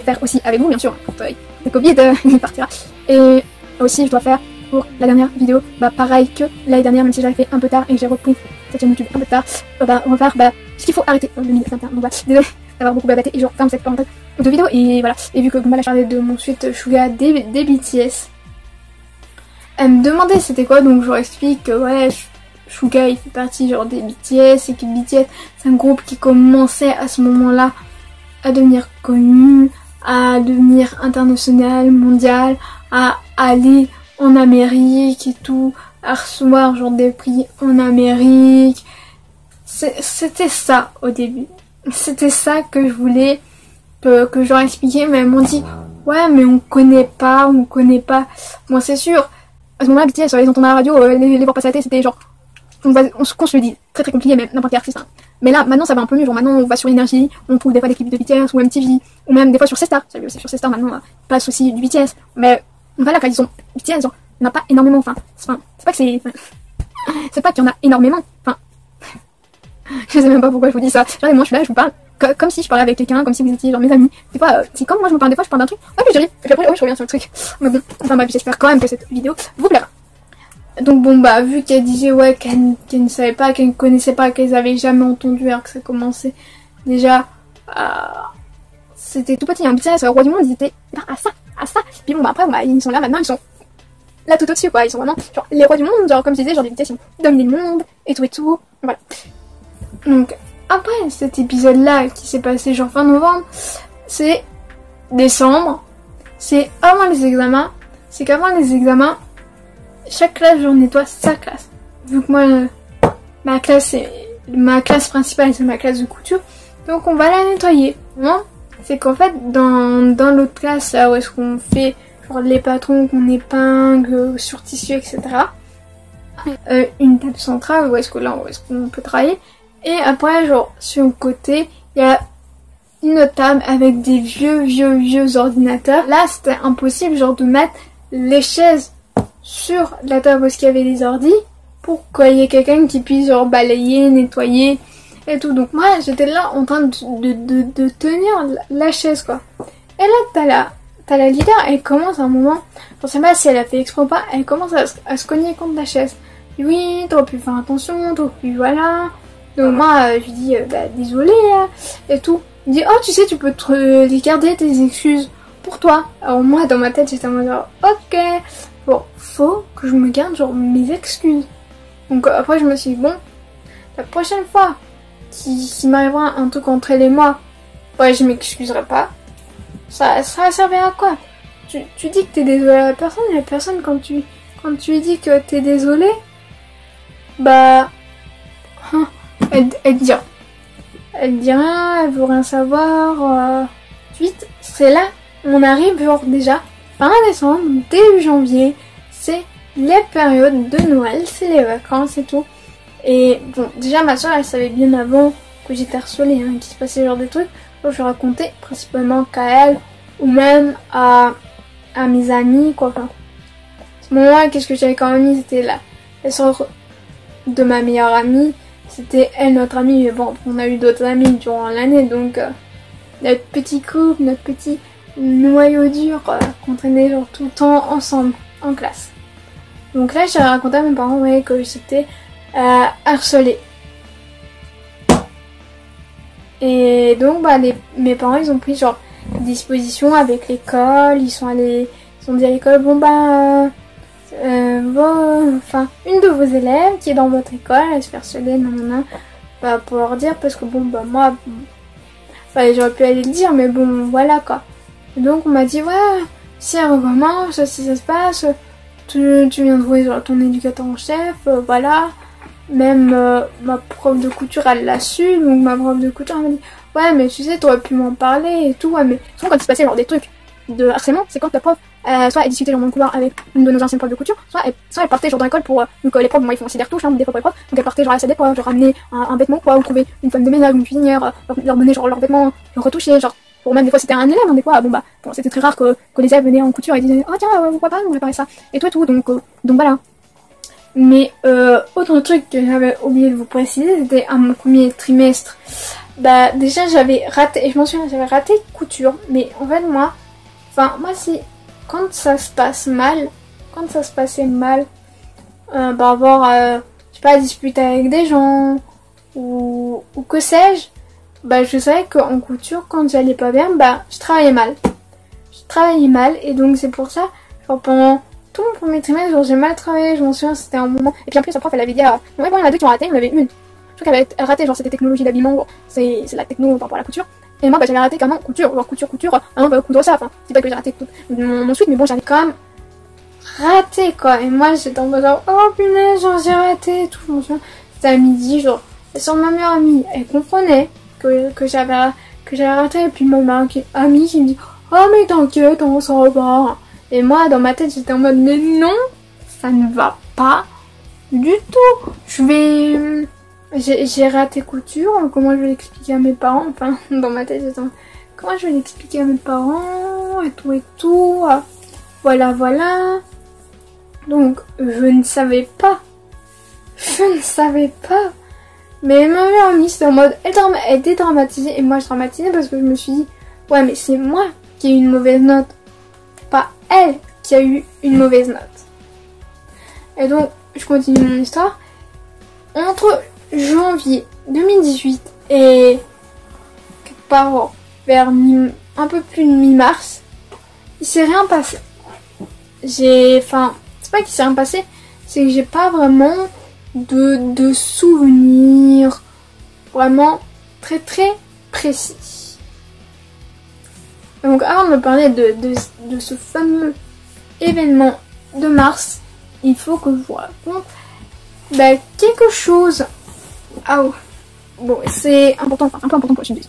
faire aussi avec vous bien sûr, quand le Covid il partira. Et aussi je dois faire pour la dernière vidéo, bah pareil que l'année dernière, même si j'avais fait un peu tard et que j'ai repris cette chaîne YouTube un peu tard, on va faire ce qu'il faut arrêter en 2021. Donc voilà, désolé d'avoir beaucoup babatté et je ferme cette parenthèse de vidéo et voilà. Et vu que Guma a parlé de mon suite Suga des BTS, elle me demandait c'était quoi, donc je leur explique que ouais, Suga il fait partie genre des BTS et que BTS c'est un groupe qui commençait à ce moment-là à devenir connu, à devenir international, mondial, à aller en Amérique et tout, à recevoir genre des prix en Amérique. C'était ça au début. C'était ça que je voulais que je leur expliquais, mais elles m'ont dit ouais mais on connaît pas. Moi c'est sûr, à ce moment-là BTS, ils entendent à la radio, les voir passer à la télé, c'était genre qu'on se le dise, très très compliqué, même n'importe quel artiste. Hein. Mais là maintenant ça va un peu mieux, genre maintenant on va sur Énergie, on trouve des fois des clips de BTS ou MTV, ou même des fois sur C-Star, j'ai vu aussi sur C-Star maintenant, passe aussi du BTS, mais voilà quand ils sont BTS, genre il n'y en a pas énormément, c'est pas que c'est pas qu'il y en a énormément, je sais même pas pourquoi je vous dis ça, genre moi je suis là, je vous parle comme si je parlais avec quelqu'un, comme si vous étiez genre mes amis, des fois c'est comme moi je me parle, des fois je parle d'un truc, ouais puis je ris, et puis après je reviens sur le truc, mais bon, enfin bref j'espère quand même que cette vidéo vous plaira. Donc bon bah vu qu'elle disait ouais qu'elle ne savait pas, qu'elle ne connaissait pas, qu'elle avait jamais entendu alors que ça commençait déjà c'était tout petit, un BTS, Roi du Monde, ils étaient là à ça, puis bon bah après bah, ils sont là maintenant, ils sont là tout au-dessus quoi, ils sont vraiment genre les rois du monde, genre comme je disais, genre les BTS ils ont dominé le monde et tout, voilà. Donc après cet épisode là qui s'est passé genre fin novembre, c'est décembre, c'est avant les examens, c'est qu'avant les examens, chaque classe genre nettoie sa classe. Vu que moi ma classe principale c'est ma classe de couture, donc on va la nettoyer. Hein, c'est qu'en fait dans l'autre classe là où est-ce qu'on fait genre les patrons qu'on épingle sur tissu etc. Une table centrale où est-ce qu'on peut travailler. Et après genre sur le côté il y a une autre table avec des vieux ordinateurs. Là c'était impossible genre de mettre les chaises sur la table où il y avait les ordis pour qu'il y ait quelqu'un qui puisse genre balayer, nettoyer et tout. Donc moi j'étais là en train de tenir la chaise quoi. Et là t'as la leader, elle commence à un moment, je sais pas si elle a fait exprès ou pas, elle commence à se cogner contre la chaise. Oui, t'aurais pu faire attention, t'aurais pu voilà. Donc moi je lui dis désolé et tout. Il dit oh tu sais tu peux te garder tes excuses pour toi. Alors moi dans ma tête j'étais en mode genre ok. Bon, faut que je me garde genre mes excuses. Donc après je me suis dit bon, la prochaine fois qu'il m'arrivera un truc entre elle et moi, ouais je m'excuserai pas. Ça va servir à quoi? Tu dis que t'es désolé à la personne quand tu lui dis que t'es désolé, bah elle dit rien. Elle dit rien, elle veut rien savoir. Ensuite, c'est là, on arrive genre déjà fin décembre, début janvier, c'est les périodes de Noël, c'est les vacances et tout. Et bon, déjà ma soeur elle savait bien avant que j'étais harcelée, hein, qu'il se passait genre des trucs. Donc je racontais principalement qu'à elle ou même à mes amis quoi. Enfin, à ce moment-là, qu'est-ce que j'avais quand même mis, c'était la soeur de ma meilleure amie. C'était elle notre amie, mais bon, on a eu d'autres amis durant l'année, donc notre petit couple, notre petit noyau dur qu'on traînait genre tout le temps ensemble en classe. Donc là j'ai raconté à mes parents ouais, que j'étais harcelée. Et donc bah mes parents ils ont pris genre des dispositions avec l'école, ils ont dit à l'école bon bah enfin une de vos élèves qui est dans votre école elle se fait harceler bah, pour leur dire parce que bon bah moi enfin, j'aurais pu aller le dire mais bon voilà quoi. Et donc on m'a dit ouais si elle recommence, si ça se passe, tu viens de voir genre, ton éducateur en chef, voilà. Même ma prof de couture elle l'a su, donc ma prof de couture elle m'a dit ouais mais tu sais t'aurais pu m'en parler et tout, ouais mais souvent quand il se passait genre des trucs de harcèlement, c'est quand la prof soit elle discutait dans mon couloir avec une de nos anciennes profs de couture, soit elle partait genre dans l'école pour donc les profs bon, ils font aussi des retouches hein, des fois pour les profs, donc elle partait genre à la salle des profs, genre ramener un vêtement quoi, ou trouver une femme de ménage, une cuisinière, leur donner genre leurs vêtements, leur retoucher genre Pour même des fois c'était un élève, hein, des fois, bon bah, bon, c'était très rare que les élèves venaient en couture et disaient, oh tiens, pourquoi pas, on réparer ça, et tout, donc voilà. Mais autre truc que j'avais oublié de vous préciser, c'était à mon premier trimestre. Bah déjà j'avais raté, et je m'en souviens, j'avais raté couture. Mais en fait moi c'est quand ça se passe mal, quand ça se passait mal, par rapport à, je sais pas, discuter avec des gens, ou que sais-je, bah je savais qu'en couture, quand j'allais pas bien, bah je travaillais mal. Et donc c'est pour ça, genre pendant tout mon premier trimestre, genre j'ai mal travaillé, je m'en souviens, c'était un moment. Et puis en plus, la prof elle avait dit, ouais, bon, il y en a deux qui ont raté, il y en avait une. Je crois qu'elle avait raté, genre c'était technologie d'habillement, genre, c'est la techno par rapport à la couture. Et moi, bah j'avais raté carrément couture, genre couture, bah coudre ça, enfin, c'est pas que j'ai raté mon suite, mais bon, j'avais quand même raté quoi. Et moi j'étais en mode genre, oh punaise, genre j'ai raté et tout, je m'en souviens. C'était à midi, genre, et sur ma meilleure amie, elle comprenait que j'avais raté, et puis ma amie qui me dit, oh mais t'inquiète, on s'en repart. Et moi, dans ma tête, j'étais en mode, mais non, ça ne va pas du tout. J'ai raté couture, comment je vais l'expliquer à mes parents? Enfin, dans ma tête, j'étais en mode, comment je vais l'expliquer à mes parents? Et tout. Voilà. Donc, je ne savais pas. Mais ma meilleure amie, c'était en mode, elle dédramatisait, et moi je dramatisais parce que je me suis dit, ouais, mais c'est moi qui ai eu une mauvaise note, pas elle qui a eu une mauvaise note. Et donc, je continue mon histoire. Entre janvier 2018 et quelque part vers un peu plus de mi-mars, il s'est rien passé. C'est pas qu'il s'est rien passé, c'est que j'ai pas vraiment de souvenirs vraiment très très précis. Donc avant de me parler de ce fameux événement de mars, il faut que je vous raconte quelque chose. Bon, c'est important, un peu important pour la suite.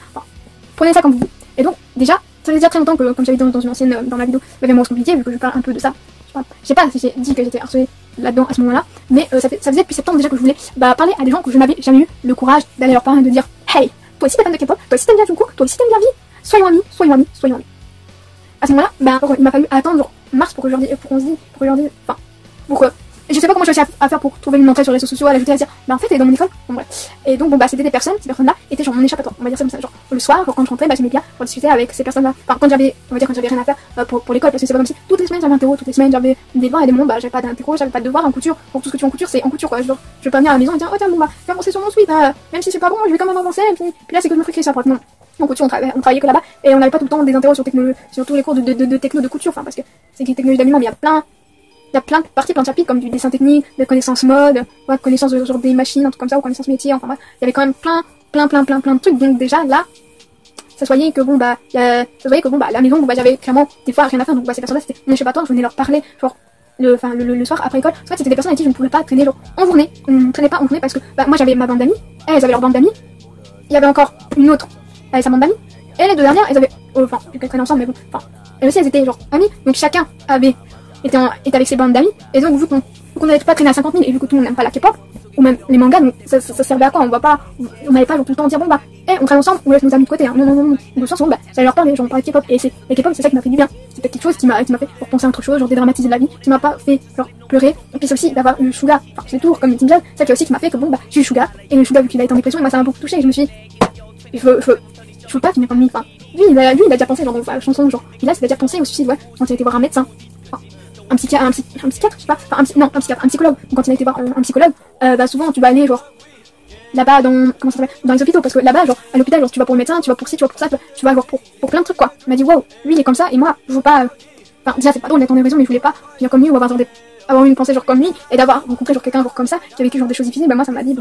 Prenez ça comme vous. Et donc déjà, ça faisait déjà très longtemps que, comme j'avais dit dans une ancienne dans la vidéo, l'événement se compliqué, vu que je parle un peu de ça. Je sais pas si j'ai dit que j'étais harcelée là-dedans à ce moment-là, mais ça faisait depuis septembre déjà que je voulais parler à des gens que je n'avais jamais eu le courage d'aller leur parler et de dire, hey, toi aussi t'es fan de K-pop, toi aussi t'aimes bien Jungkook, toi aussi t'aimes bien V, soyons amis. À ce moment-là, il m'a fallu attendre mars pour que je leur dise, je sais pas comment j'ai réussi à faire pour trouver une entrée sur les réseaux sociaux, à l'ajouter, à dire, en fait, elle est dans mon école. Bon, bref. Et donc, c'était des personnes, ces personnes-là étaient genre mon échappatoire. On va dire ça comme ça. Genre, le soir, quand je rentrais, j'aimais bien pour discuter avec ces personnes-là. Enfin, quand j'avais rien à faire pour l'école, parce que c'est pas comme si toutes les semaines j'avais un interro, toutes les semaines j'avais des devoirs et des moments, j'avais pas d'interro, j'avais pas de devoirs en couture. Pour tout ce que tu fais en couture, c'est en couture, quoi. Je vais pas venir à la maison et dire, oh tiens, fais avancer sur mon suite, même si c'est pas bon, je vais quand même avancer, et puis là, c'est que je me fais créer ça. Non. En couture, on travaillait que là-bas, et on n'avait pas tout le temps des interros sur tous les cours de techno de couture, parce que c'est une technologie d'habillement, mais il y a plein de parties, plein de chapitres, comme du dessin technique, de connaissances mode, connaissances de genre des machines, un truc comme ça, ou connaissances métiers, enfin bref. Il y avait quand même plein de trucs. Donc déjà, là, ça se voyait que la maison, j'avais clairement des fois rien à faire. Donc ces personnes-là, c'était mon échappatoire, je venais leur parler, genre, le soir après école. En fait, c'était des personnes avec qui je ne pouvais pas traîner, genre, en journée. On ne traînait pas en journée parce que, moi j'avais ma bande d'amis, elles avaient leur bande d'amis. Il y avait encore une autre, elle avait sa bande d'amis. Et les deux dernières, elles avaient, qu'elles traînaient ensemble, mais bon, elles aussi, elles étaient genre amies. Donc chacun était avec ses bandes d'amis, et donc vu qu'on n'allait pas traîner à 50 000, et vu que tout le monde n'aime pas la K-pop, ou même les mangas, donc ça servait à quoi? On n'allait pas genre tout le temps dire, on traîne ensemble, on laisse nos amis de côté, hein. Non, de sens où, j'allais leur parler, j'en parlais de K-pop, et K-pop, c'est ça qui m'a fait du bien. C'était quelque chose qui m'a fait repenser à autre chose, genre dédramatiser de la vie, qui m'a pas fait genre pleurer, et puis c'est aussi d'avoir eu Suga, c'est toujours comme une Team Jazz, ça qui m'a fait que j'ai eu Suga, et le Suga, vu qu'il a été en dépression, ça m'a beaucoup touché, et je me suis dit, je veux pas finir comme lui, lui il a déjà pensé genre dans sa chanson, genre, il a déjà pensé au suicide, quand il a été voir un médecin. Un psychiatre, je sais pas, un psychologue. Donc, quand il a été voir un psychologue, souvent tu vas aller genre là-bas dans les hôpitaux, parce que là-bas genre à l'hôpital, genre tu vas pour le médecin, tu vas pour ci, tu vas pour ça, tu vas genre pour plein de trucs quoi. Il m'a dit waouh, lui il est comme ça et moi je veux pas. Déjà c'est pas drôle d'être en dépression, mais je voulais pas finir comme lui ou avoir avoir une pensée genre comme lui et d'avoir rencontré genre quelqu'un genre comme ça qui a vécu genre des choses difficiles. Moi ça m'a dit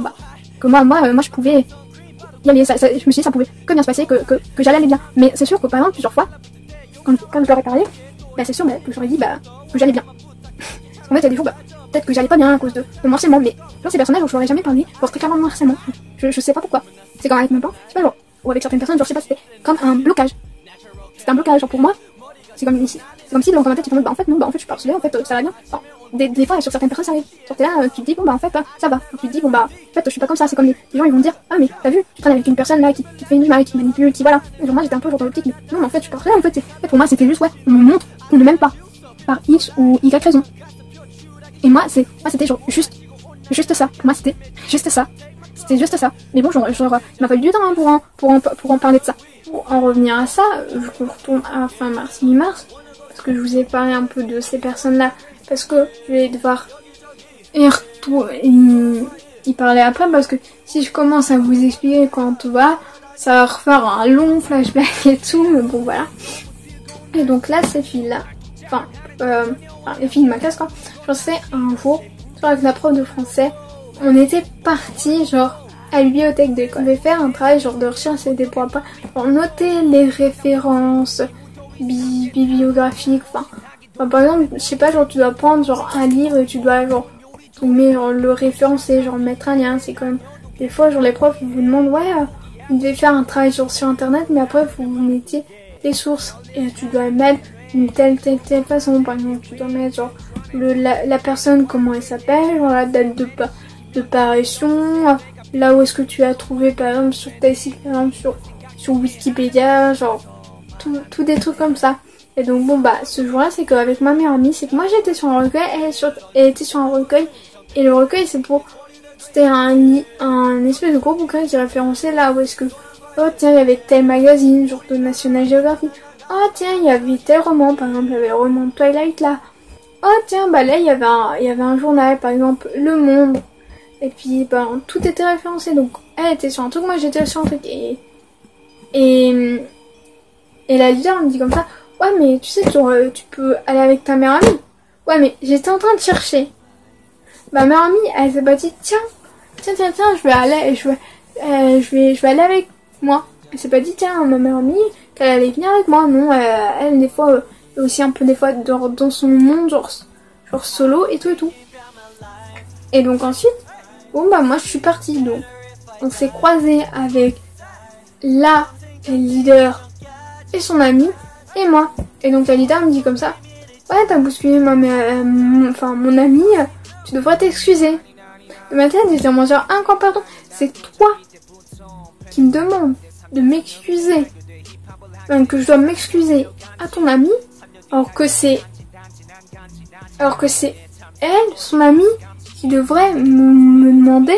que moi je pouvais y aller. Je me suis dit ça pouvait que bien se passer, que j'allais aller bien. Mais c'est sûr que par exemple plusieurs fois quand je leur ai parlé, c'est sûr que j'aurais dit que j'allais bien. En fait il y a des jours peut-être que j'allais pas bien à cause de mon harcèlement, mais genre ces personnages je leur ai jamais parlé, genre très clairement de mon harcèlement. Je sais pas pourquoi. C'est comme avec mes parents, je sais pas, genre, ou avec certaines personnes, genre je sais pas, c'était comme un blocage. C'était un blocage, genre pour moi, c'est comme si dans ma tête ils pensaient en fait non, en fait je suis pas harcelée, en fait ça va bien. des fois sur certaines personnes ça arrive. Genre t'es là, tu te dis bon bah en fait ça va. Donc, tu te dis bon bah en fait je suis pas comme ça, c'est comme les gens ils vont dire ah mais t'as vu, tu traînes avec une personne là qui te fait une mal, qui manipule, qui voilà. Genre moi j'étais un peu genre dans l'optique mais non mais en fait je suis pas très en fait, pour moi c'était juste ouais, on me montre qu'on ne m'aime pas. Par X ou Y raison. Et moi c'était genre juste ça. Pour moi c'était juste ça. C'était juste ça. Mais bon, genre il m'a fallu du temps hein, pour en parler de ça. Pour en revenir à ça, je retourne à fin mars, mi-mars, parce que je vous ai parlé un peu de ces personnes-là, parce que je vais devoir y parler après, parce que si je commence à vous expliquer quand va, ça va refaire un long flashback et tout, mais bon voilà. Et donc là, ces filles-là, les filles de ma classe quoi, je pensais un jour, genre avec la prof de français, on était partis genre à la bibliothèque de l'école. On devait faire un travail genre de recherche et des points pour noter les références bibliographiques. Enfin, par exemple, je sais pas, genre tu dois prendre genre un livre et tu dois genre trouver genre le référencer, genre mettre un lien. C'est comme des fois genre les profs ils vous demandent ouais, vous devez faire un travail genre sur internet, mais après vous mettiez les sources et tu dois mettre une telle façon. Par exemple, tu dois mettre genre la personne comment elle s'appelle, genre la date de parution. Là où est-ce que tu as trouvé par exemple sur ta site, par exemple sur Wikipédia, genre tout des trucs comme ça. Et donc bon bah ce jour-là c'est qu'avec ma meilleure amie, c'est que moi j'étais sur un recueil, elle était sur un recueil, et le recueil c'était un espèce de gros bouquin qui référençait là où est-ce que oh tiens il y avait tel magazine, genre de National Geographic, oh tiens il y avait tel roman, par exemple il y avait le roman de Twilight là, oh tiens bah là il y avait un journal par exemple Le Monde. Et puis, tout était référencé. Donc, elle était sur un truc, moi j'étais sur un truc. Et la leader me dit comme ça, ouais, mais tu sais, tu peux aller avec ta meilleure amie. Ouais, mais j'étais en train de chercher. Ma meilleure amie, elle s'est pas dit, tiens, je vais aller, je vais aller avec moi. Elle s'est pas dit, tiens, ma meilleure amie, qu'elle allait venir avec moi. Non, elle, des fois, aussi un peu des fois dans son monde, genre solo et tout. Et donc ensuite, bon bah moi je suis partie, donc on s'est croisé avec la leader et son ami et moi. Et donc la leader me dit comme ça, ouais t'as bousculé mon ami, tu devrais t'excuser. De ma tête j'étais en mode genre quoi pardon, c'est toi qui me demande de m'excuser, enfin, que je dois m'excuser à ton ami, alors que c'est elle, son ami, qui devrait me demander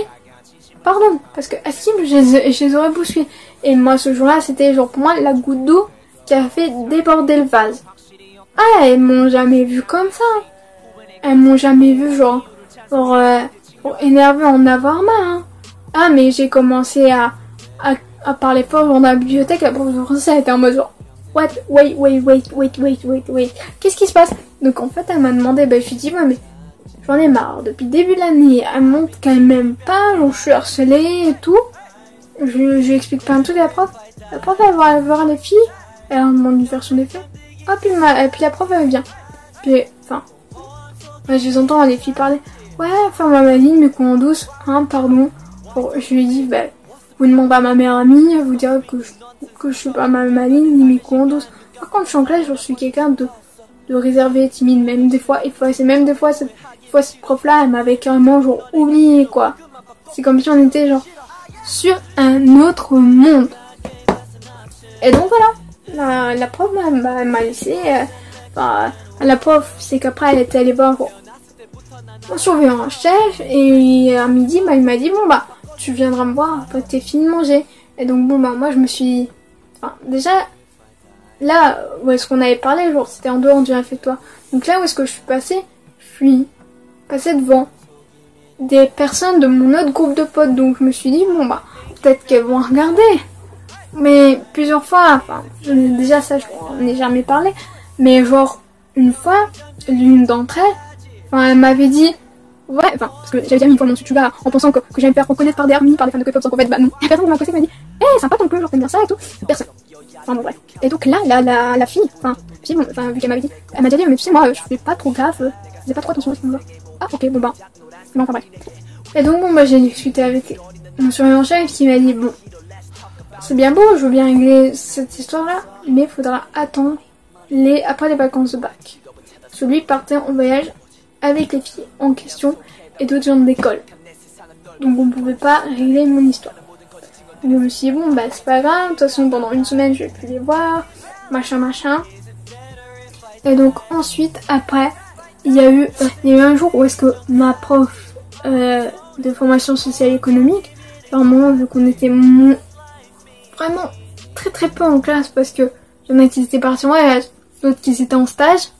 pardon, parce que Asim je les aurais bousculés. Et moi ce jour-là c'était genre pour moi la goutte d'eau qui a fait déborder le vase. Ah, elles m'ont jamais vu comme ça. Elles m'ont jamais vu genre énervée en avoir marre. Hein. Ah mais j'ai commencé à parler fort dans la bibliothèque, la prof de français était en mode genre what, wait, qu'est-ce qui se passe? Donc en fait elle m'a demandé, je lui dis ouais mais j'en ai marre, depuis le début de l'année, elle me montre qu'elle m'aime pas, genre je suis harcelée et tout. Je lui explique plein de trucs à la prof. La prof elle va voir les filles, elle leur demande une version des faits. Ah puis la prof elle vient. Puis je les entends les filles parler. Ouais, ma maline, mais qu'on en douce, hein, pardon. Bon, je lui ai dit, vous demandez à ma meilleure amie, elle vous dira que je suis pas ma maline, ni mes coups en douce. Par contre, je suis en classe, je suis quelqu'un de réservé, timide, même des fois, cette prof-là, elle m'avait carrément, genre, oublié, quoi. C'est comme si on était, genre, sur un autre monde. Et donc, voilà. La prof m'a laissé, la prof, c'est qu'après, elle était allée voir, mon surveillant en chef, et à midi, il m'a dit, tu viendras me voir après t'es fini de manger. Et donc, moi, je me suis... déjà, là où est-ce qu'on avait parlé, genre, c'était en dehors du réfectoire. Donc là où est-ce que je suis passée devant des personnes de mon autre groupe de potes. Donc je me suis dit, peut-être qu'elles vont regarder. Mais plusieurs fois, déjà ça, je n'en ai jamais parlé. Mais genre, une fois, l'une d'entre elles, elle m'avait dit, ouais, parce que j'avais déjà mis une fois mon tutuga en pensant que j'allais me faire reconnaître par des amis, par des fans de K-pop, sans qu'en fait, non. La personne qui m'a posé m'a dit, sympa ton peu, genre t'aimes bien ça et tout. Personne. Bref. Et donc là, la fille, vu qu'elle m'avait dit, elle m'a déjà dit, mais tu sais, moi, je fais pas trop gaffe, je faisais pas trop attention à ce moment-là. Ah, ok, bref. Et donc, j'ai discuté avec mon surveillant chef qui m'a dit, c'est bien beau, je veux bien régler cette histoire-là, mais il faudra attendre après les vacances de bac. Celui partait en voyage avec les filles en question et d'autres gens de l'école. Donc on pouvait pas régler mon histoire. Donc je me suis dit bon bah c'est pas grave, de toute façon pendant une semaine je vais plus les voir, machin. Et donc ensuite après il y a eu un jour où est-ce que ma prof de formation sociale et économique, par moment vu qu'on était vraiment très peu en classe parce que il y en a qui étaient partis en voyage, d'autres qui étaient en stage,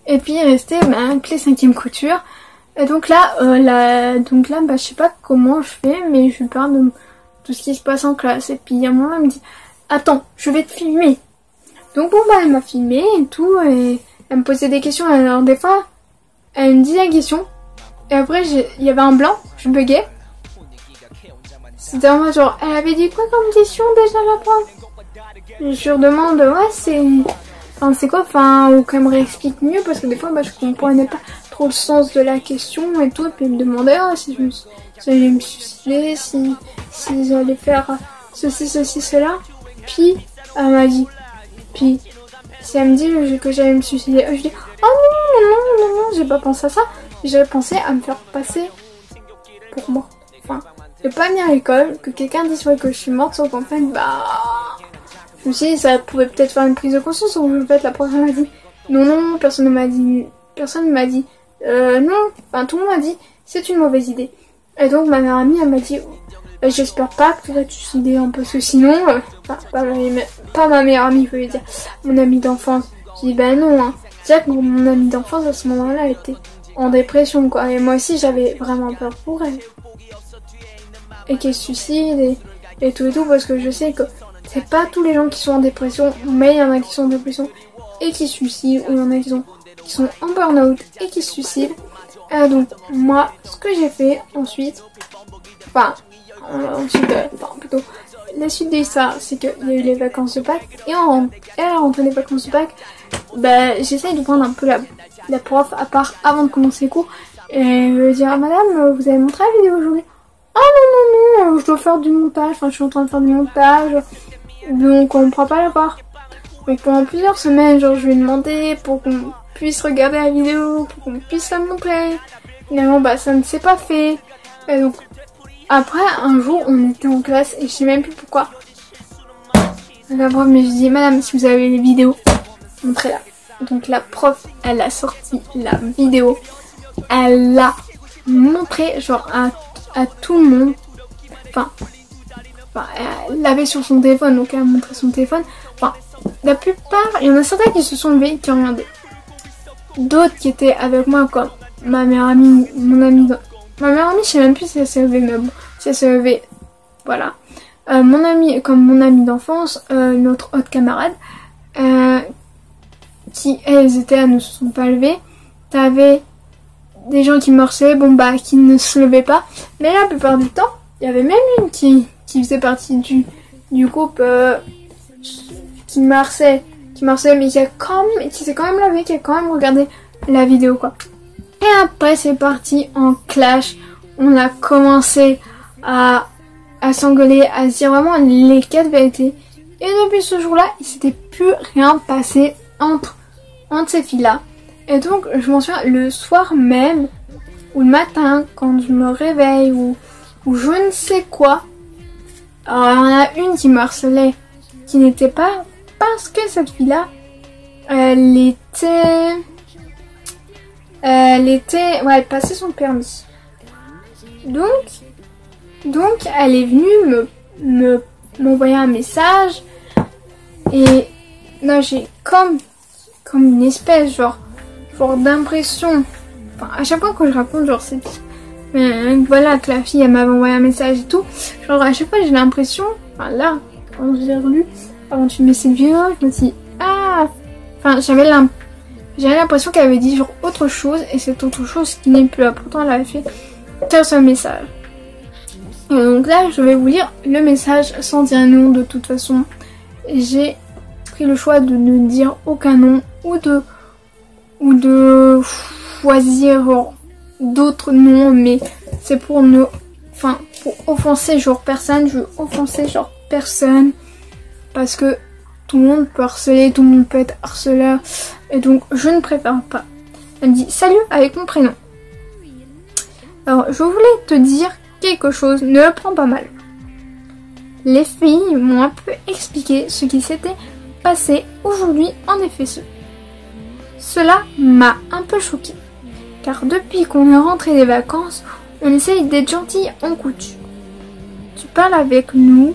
et puis il restait que les 5e couture. Et donc là, je sais pas comment je fais, mais je lui parle de tout ce qui se passe en classe. Et puis à un moment, elle me dit, attends, je vais te filmer. Donc bon, elle m'a filmé et tout, et elle me posait des questions. Alors des fois, elle me dit la question, et après, il y avait un blanc, je buguais. C'était en mode genre, elle avait dit quoi comme question déjà la prof? Je leur demande, c'est quoi, ou qu'elle me réexplique mieux, parce que des fois, je comprenais pas trop le sens de la question et tout, et puis elle me demandait si j'allais me suicider, si j'allais faire ceci, cela. Puis, elle m'a dit, si elle me dit que j'allais me suicider, je dis, oh non, j'ai pas pensé à ça, j'avais pensé à me faire passer pour morte. De pas venir à l'école, que quelqu'un dise que je suis morte, sauf qu'en fait, je me suis dit, ça pouvait peut-être faire une prise de conscience, ou en fait, la prof m'a dit, non, personne ne m'a dit, non, tout le monde m'a dit, c'est une mauvaise idée. Et donc, ma meilleure amie, elle m'a dit, j'espère pas que tu vas te suicider, parce que sinon, pas ma meilleure amie, je veux dire, mon amie d'enfance. Je dis, non, c'est-à-dire que mon amie d'enfance, à ce moment-là, elle était en dépression, quoi, et moi aussi, j'avais vraiment peur pour elle. Et qu'elle se suicide, et tout, parce que je sais que c'est pas tous les gens qui sont en dépression, mais il y en a qui sont en dépression et qui se suicident, ou il y en a qui sont en burn-out et qui se suicident. Donc moi, ce que j'ai fait ensuite, plutôt, la suite de ça, c'est qu'il y a eu les vacances de Pâques, et à la rentrée des vacances de Pâques, j'essaye de prendre un peu la prof à part avant de commencer les cours, et je vais dire, madame, vous avez montré la vidéo aujourd'hui? Ah non, je dois faire du montage, je suis en train de faire du montage, donc on ne pourra pas la voir. Donc pendant plusieurs semaines, je lui ai demandé pour qu'on puisse regarder la vidéo, pour qu'on puisse la montrer. Finalement, ça ne s'est pas fait. Et donc, après, un jour, on était en classe, et je sais même plus pourquoi. La prof me dit, madame, si vous avez les vidéos, montrez-la. Donc la prof, elle a sorti la vidéo, elle l'a montré genre à tout le monde. Elle l'avait sur son téléphone, donc elle a montré son téléphone. La plupart, il y en a certains qui se sont levés, qui ont regardé. D'autres qui étaient avec moi, comme ma meilleure amie, mon amie. Ma meilleure amie, je sais même plus si elle s'est levée, mais bon, si elle s'est levée, voilà. Mon amie, comme mon amie d'enfance, notre autre camarade, qui, elles ne se sont pas levées. T'avais des gens qui marchaient, qui ne se levaient pas. Mais la plupart du temps, il y avait même une qui faisait partie du groupe qui marchait, mais qui s'est quand même levé, qui a quand même regardé la vidéo, quoi. Et après, c'est parti en clash. On a commencé à s'engueuler, à se dire vraiment les 4 vérités. Et depuis ce jour-là, il s'était plus rien passé entre ces filles-là. Et donc, je m'en souviens, le soir même, ou le matin, quand je me réveille, ou je ne sais quoi. Alors, il y en a une qui me harcelait, qui n'était pas, parce que cette fille-là, elle passait son permis. Donc, elle est venue m'envoyer un message, et là, j'ai comme une espèce, genre d'impression. À chaque fois que je raconte, c'est voilà, que la fille, elle m'avait envoyé un message et tout. Genre, à chaque fois, j'ai l'impression, là, quand j'ai relu, avant de filmer cette vidéo, je me dis, j'avais l'impression qu'elle avait dit genre autre chose, et c'est autre chose qui n'est plus là. Pourtant, elle avait fait qu'un seul message. Et donc là, je vais vous lire le message sans dire nom. De toute façon, j'ai pris le choix de ne dire aucun nom, ou de choisir d'autres noms, mais c'est pour offenser personne. Je veux offenser personne, parce que tout le monde peut harceler, tout le monde peut être harceleur, et donc je ne préfère pas. Elle me dit salut avec mon prénom. Alors je voulais te dire quelque chose, ne le prends pas mal. Les filles m'ont un peu expliqué ce qui s'était passé aujourd'hui. En effet, cela m'a un peu choquée. Car depuis qu'on est rentré des vacances, on essaye d'être gentil en couture. Tu parles avec nous,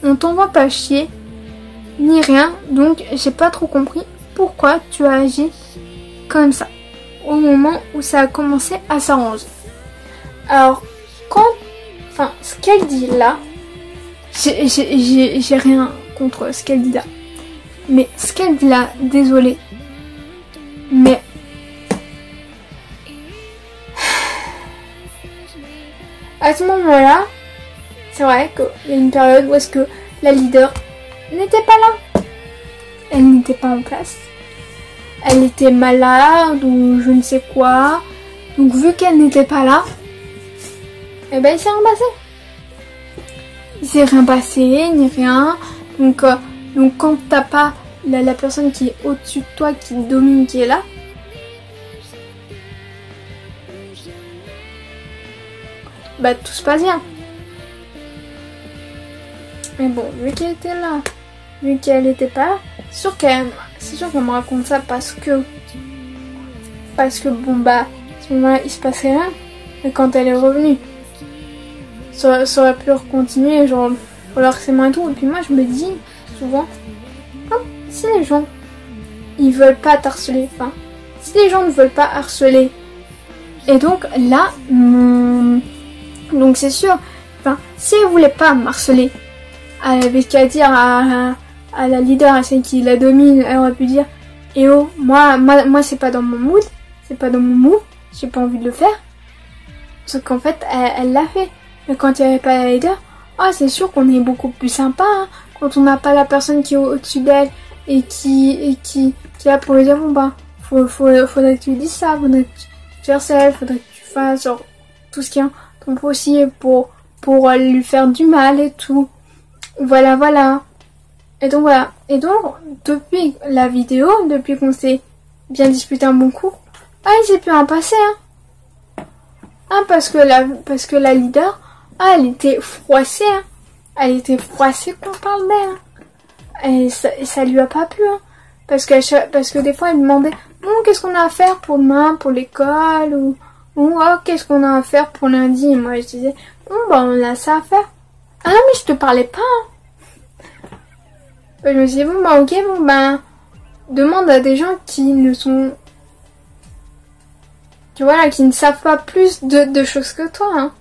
on t'envoie pas chier, ni rien, donc j'ai pas trop compris pourquoi tu as agi comme ça, au moment où ça a commencé à s'arranger. Alors, ce qu'elle dit là, j'ai rien contre ce qu'elle dit là, mais ce qu'elle dit là, désolée, mais à ce moment-là, c'est vrai qu'il y a une période où est-ce que la leader n'était pas là. Elle n'était pas en place. Elle était malade ou je ne sais quoi. Donc vu qu'elle n'était pas là, eh ben il s'est rien passé. Il s'est rien passé, ni rien. Donc quand t'as pas la personne qui est au-dessus de toi, qui domine, qui est là, bah tout se passe bien. Mais bon, vu qu'elle était là, vu qu'elle était pas là, c'est sûr qu'elle me raconte ça parce que bon bah, à ce moment-là, il se passait rien. Et quand elle est revenue, ça aurait pu continuer, genre, le harcèlement et tout. Et puis moi, je me dis, souvent, si les gens, ils veulent pas t'harceler, si les gens ne veulent pas harceler, et donc là, donc c'est sûr, si elle voulait pas m'harceler, elle avait qu'à dire à la leader, à celle qui la domine, elle aurait pu dire eh oh, moi c'est pas dans mon mood, j'ai pas envie de le faire. Sauf qu'en fait, elle l'a fait. Mais quand il n'y avait pas la leader, c'est sûr qu'on est beaucoup plus sympa, hein, quand on n'a pas la personne qui est au-dessus d'elle et qui est là pour lui dire bon bah, faudrait que tu dises ça, faudrait que tu harcèles, faudrait que tu fasses genre tout ce qui est ton possible pour lui faire du mal et tout. Voilà. Et donc voilà. Et donc, depuis la vidéo, depuis qu'on s'est bien disputé un bon coup, il s'est plus rien passé, parce que la leader, elle était froissée, Elle était froissée qu'on parle d'elle, Et ça lui a pas plu, Parce que des fois, elle demandait, qu'est-ce qu'on a à faire pour demain, pour l'école, ou qu'est-ce qu'on a à faire pour lundi. Et moi, je disais, on a ça à faire. Ah non, mais je te parlais pas, Je me suis dit, demande à des gens qui ne sont... qui ne savent pas plus de choses que toi,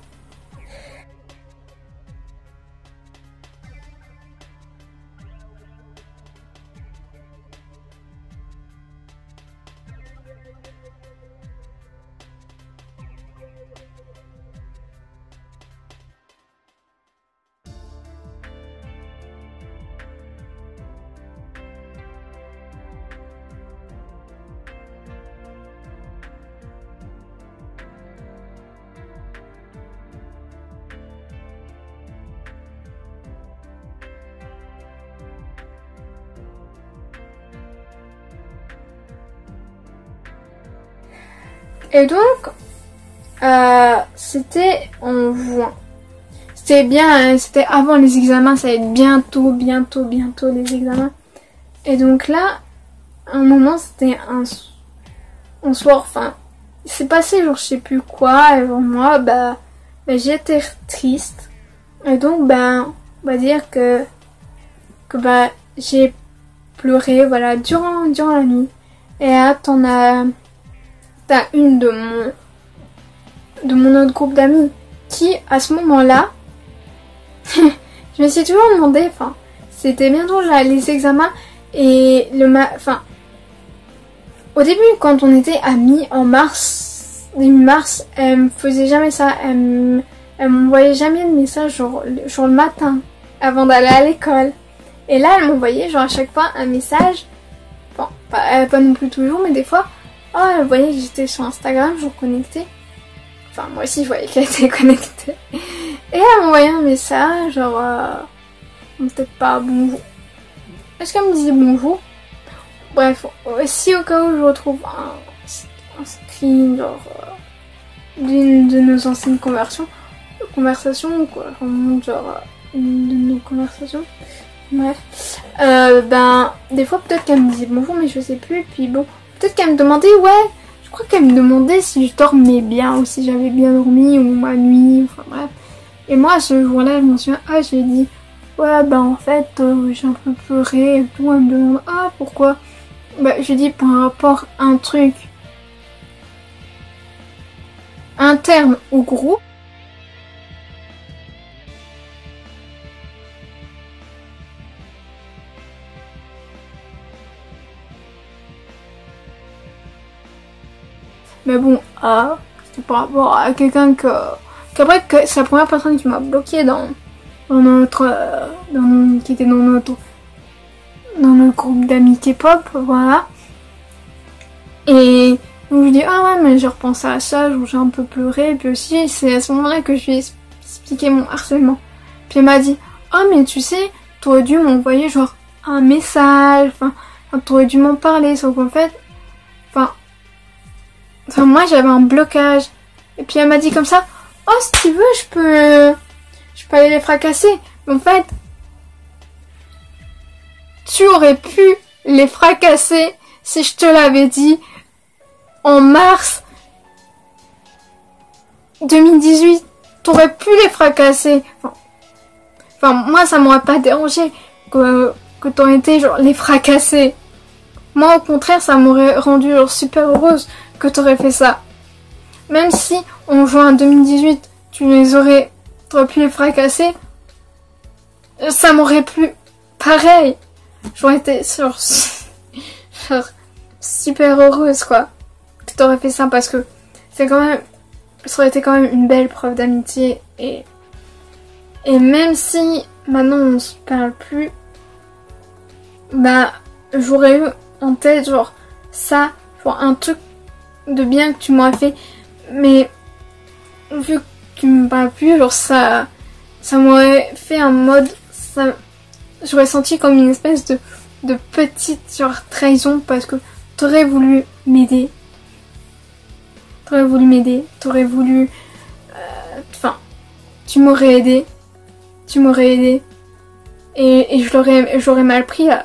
Et donc, c'était en juin. C'était bien, c'était avant les examens, ça va être bientôt les examens. Et donc là, un moment, c'était un soir, il s'est passé genre je sais plus quoi, et moi, j'étais triste. Et donc, on va dire que j'ai pleuré, durant la nuit. Et là, t'as une de mon autre groupe d'amis qui, à ce moment-là, je me suis toujours demandé, c'était bientôt les examens et au début, quand on était amis en début mars, elle me faisait jamais ça, elle m'envoyait jamais de message genre le matin avant d'aller à l'école. Et là, elle m'envoyait genre à chaque fois un message, pas non plus toujours, mais des fois. Elle voyait que j'étais sur Instagram, je reconnectais. Moi aussi, je voyais qu'elle était connectée. Et elle m'envoyait un message, genre... peut-être pas bonjour. Est-ce qu'elle me disait bonjour? Bref, si au cas où je retrouve un screen genre d'une de nos anciennes conversations quoi, genre une de nos conversations. Bref, ben des fois peut-être qu'elle me disait bonjour mais je sais plus, puis bon, peut-être qu'elle me demandait, ouais, je crois qu'elle me demandait si je dormais bien ou si j'avais bien dormi ou ma nuit, enfin bref. Et moi ce jour-là je m'en souviens, j'ai dit ouais ben en fait j'ai un peu pleuré et tout, elle me demande pourquoi, bah j'ai dit par rapport à un truc interne au groupe. Mais bon, c'était par rapport à quelqu'un qu'après que c'est la première personne qui m'a bloqué qui était dans notre groupe d'amis K-pop, voilà. Et donc je dis ouais mais j'ai repensé à ça, j'ai un peu pleuré, et puis aussi c'est à ce moment-là que je lui ai expliqué mon harcèlement. Puis elle m'a dit mais tu sais, t'aurais dû m'envoyer genre un message, enfin t'aurais dû m'en parler, sauf qu'en fait, moi j'avais un blocage. Et puis elle m'a dit comme ça, si tu veux je peux aller les fracasser. Mais en fait, tu aurais pu les fracasser si je te l'avais dit en mars 2018. T'aurais pu les fracasser. Enfin moi ça m'aurait pas dérangé que t'aurais été genre les fracasser. Moi au contraire ça m'aurait rendu genre super heureuse que t'aurais fait ça. Même si en juin 2018 t'aurais pu les fracasser, ça m'aurait plu pareil. J'aurais été genre super heureuse quoi que t'aurais fait ça, parce que ça aurait été quand même une belle preuve d'amitié, et même si maintenant on se parle plus, bah j'aurais eu en tête genre ça, genre un truc de bien que tu m'aurais fait, mais vu que tu me parles plus, genre ça m'aurait fait un mode, j'aurais senti comme une espèce de petite genre trahison, parce que t'aurais voulu m'aider, t'aurais voulu, tu m'aurais aidé, et j'aurais mal pris là.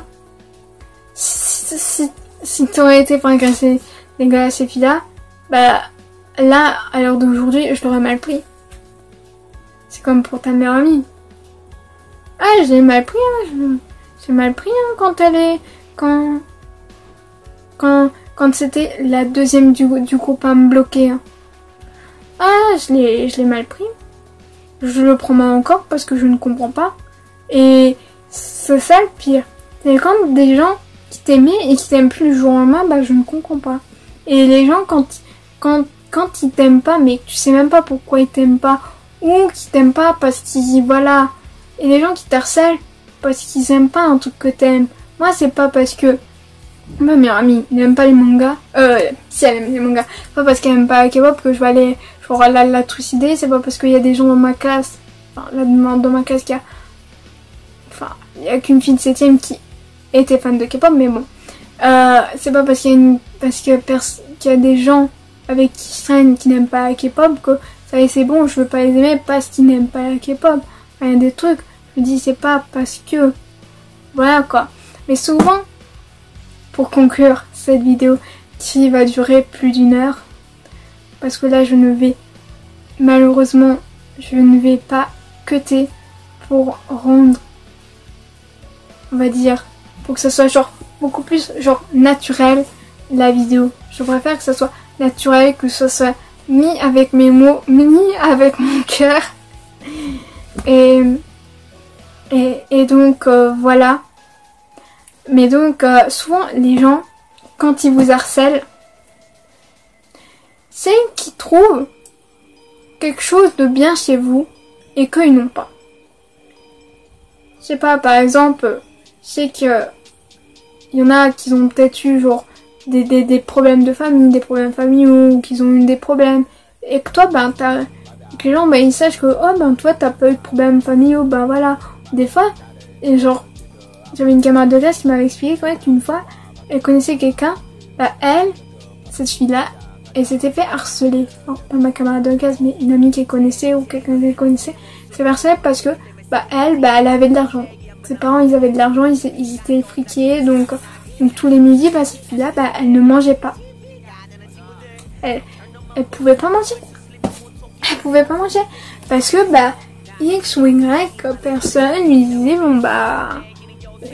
Si t'aurais été fracassé les gars à ces filles-là, bah là, à l'heure d'aujourd'hui, je l'aurais mal pris. C'est comme pour ta meilleure amie. Je l'ai mal pris, j'ai mal pris quand elle est... Quand c'était la deuxième du groupe à me bloquer. Je l'ai mal pris. Je le prends mal encore parce que je ne comprends pas. Et c'est ça le pire. C'est quand des gens qui t'aimaient et qui t'aiment plus le jour au lendemain, bah je ne comprends pas. Et les gens quand ils t'aiment pas, mais que tu sais même pas pourquoi ils t'aiment pas, ou qui t'aiment pas parce qu'ils... Voilà. Et les gens qui t'harcèlent parce qu'ils aiment pas un truc que t'aimes. Moi c'est pas parce que ma meilleure amie n'aime pas les mangas. Si elle aime les mangas. C'est pas parce qu'elle aime pas la K-pop que je vais aller genre la trucider. C'est pas parce qu'il y a des gens dans ma classe. Dans ma classe il y a qu'une fille de 7ème qui était fan de K-pop, mais bon. C'est pas parce qu'il y a des gens avec qui je traîne qui n'aiment pas la K-pop que ça y est, c'est bon, je veux pas les aimer parce qu'ils n'aiment pas la K-pop. Il y a des trucs, je me dis c'est pas parce que... Voilà quoi. Mais souvent, pour conclure cette vidéo qui va durer plus d'1 heure, parce que là malheureusement, je ne vais pas cutter pour rendre, on va dire, pour que ça soit genre beaucoup plus genre naturel la vidéo. Je préfère que ça soit naturel, que ça soit mis avec mes mots, mis avec mon cœur. Et donc voilà. Mais donc souvent les gens, quand ils vous harcèlent, c'est qu'ils trouvent quelque chose de bien chez vous et qu'ils n'ont pas. Je sais pas, par exemple, je sais que il y en a qui ont peut-être eu genre des problèmes de famille, des problèmes familiaux, ou qu'ils ont eu des problèmes, et que toi que les gens ils sachent que toi t'as pas eu de problèmes familiaux, voilà. Des fois, et genre j'avais une camarade de classe qui m'avait expliqué qu'une fois elle connaissait quelqu'un, cette fille là elle s'était fait harceler. Non, pas ma camarade de classe, mais une amie qu'elle connaissait ou quelqu'un qu'elle connaissait. Elle s'est fait harceler parce que elle avait de l'argent. Ses parents, ils avaient de l'argent, ils étaient friqués, donc tous les midis, cette fille-là, elle ne mangeait pas. Elle pouvait pas manger. Elle pouvait pas manger. Parce que, X ou Y personne lui disait,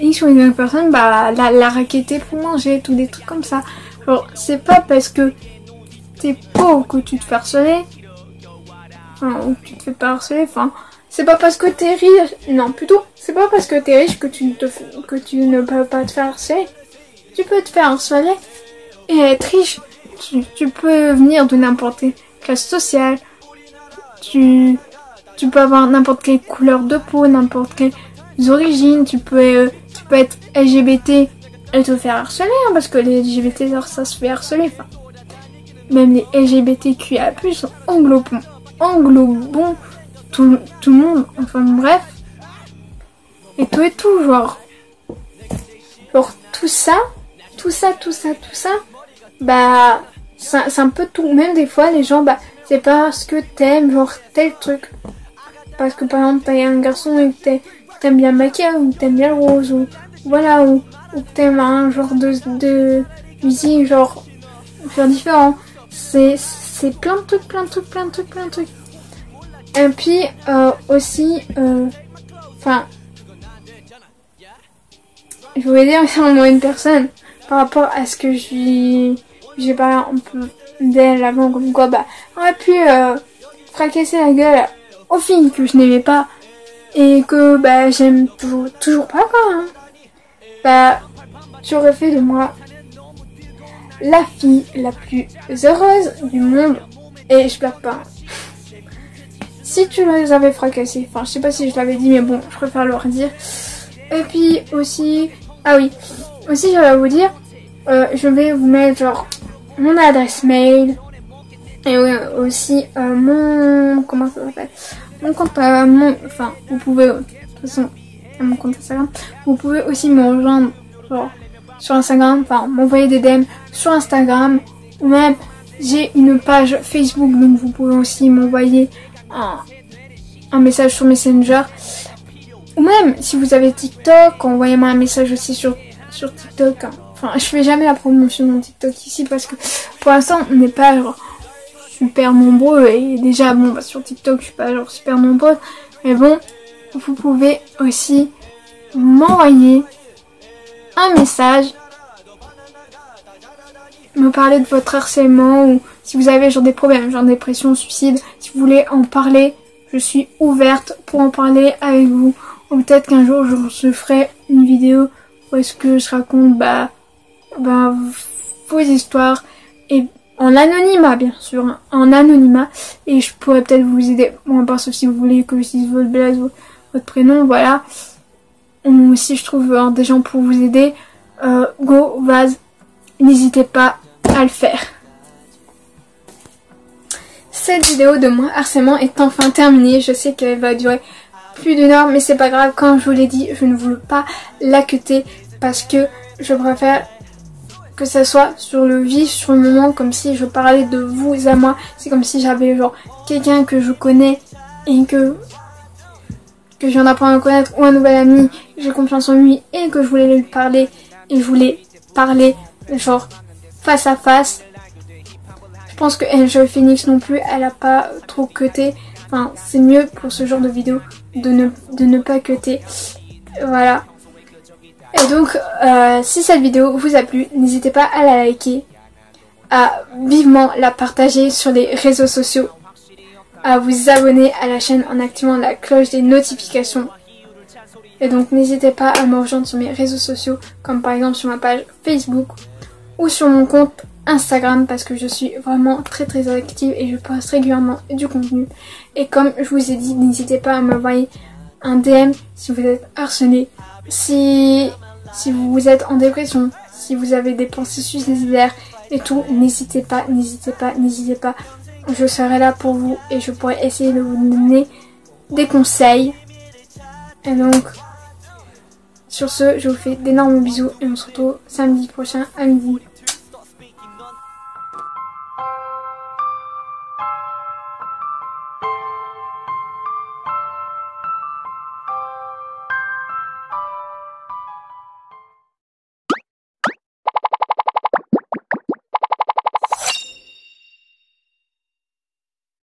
X ou Y personne, la raquettait pour manger, tous des trucs comme ça. Genre, c'est pas parce que t'es pauvre que tu te fais harceler. Enfin, ou que tu te fais pas harceler, c'est pas parce que t'es riche, non, plutôt, c'est pas parce que t'es riche que tu ne peux pas te faire harceler. Tu peux te faire harceler et être riche. Tu peux venir de n'importe quelle classe sociale. Tu peux avoir n'importe quelle couleur de peau, n'importe quelle origine. Tu peux être LGBT et te faire harceler, parce que les LGBT, ça se fait harceler. Même les LGBTQIA+, englobons tout le monde, bref. Et tout, genre tout ça, c'est un peu tout. Même des fois, les gens, c'est parce que t'aimes, tel truc. Parce que, par exemple, t'as un garçon et que t'aimes bien le maquillage, ou que t'aimes bien le rose, ou voilà, ou que t'aimes un genre de musique, genre différent. C'est plein de trucs. Et puis, aussi, je voulais dire vraiment une personne par rapport à ce que j'ai parlé un peu d'elle avant, comme quoi on aurait pu fracasser la gueule aux filles que je n'aimais pas et que j'aime toujours pas quoi. J'aurais fait de moi la fille la plus heureuse du monde et je blague pas. Si tu les avais fracassés, je sais pas si je l'avais dit, mais bon, je préfère le redire. Et puis aussi, aussi j'allais vous dire, je vais vous mettre mon adresse mail et aussi comment ça s'appelle, mon compte, vous pouvez, de toute façon, mon compte Instagram, vous pouvez aussi me rejoindre sur Instagram, m'envoyer des DM sur Instagram, ou même j'ai une page Facebook, donc vous pouvez aussi m'envoyer un message sur Messenger. Ou même, si vous avez TikTok, envoyez-moi un message aussi sur TikTok. Je fais jamais la promotion de mon TikTok ici parce que pour l'instant, on n'est pas super nombreux. Et déjà, sur TikTok, je suis pas super nombreuse. Mais bon, vous pouvez aussi m'envoyer un message, me parler de votre harcèlement ou si vous avez des problèmes, dépression, suicide. Si vous voulez en parler, je suis ouverte pour en parler avec vous. Ou peut-être qu'un jour je ferai une vidéo où est-ce que je raconte vos histoires et en anonymat bien sûr, en anonymat, et je pourrais peut-être vous aider. Bon, sauf si vous voulez que je dise votre blaze ou votre prénom, voilà. Ou si je trouve des gens pour vous aider, go, vas, n'hésitez pas à le faire. Cette vidéo de mon harcèlement est enfin terminée. Je sais qu'elle va durer plus d'une heure, mais c'est pas grave. Comme je vous l'ai dit, je ne voulais pas la cutter parce que je préfère que ça soit sur le vif, sur le moment, comme si je parlais de vous à moi. C'est comme si j'avais quelqu'un que je connais et que je viens d'apprendre à connaître, ou un nouvel ami, j'ai confiance en lui et que je voulais lui parler, et je voulais parler face à face. Je pense que Angel Phoenix non plus, elle a pas trop cuté. C'est mieux pour ce genre de vidéo de ne pas cutter. Voilà. Et donc, si cette vidéo vous a plu, n'hésitez pas à la liker, à vivement la partager sur les réseaux sociaux, à vous abonner à la chaîne en activant la cloche des notifications. Et donc, n'hésitez pas à me rejoindre sur mes réseaux sociaux, comme par exemple sur ma page Facebook ou sur mon compte Instagram, parce que je suis vraiment très très active et je poste régulièrement du contenu. Et comme je vous ai dit, n'hésitez pas à m'envoyer un DM si vous êtes harcelé, si vous êtes en dépression, si vous avez des pensées suicidaires et tout. N'hésitez pas. Je serai là pour vous et je pourrai essayer de vous donner des conseils. Et donc, sur ce, je vous fais d'énormes bisous et on se retrouve samedi prochain à midi.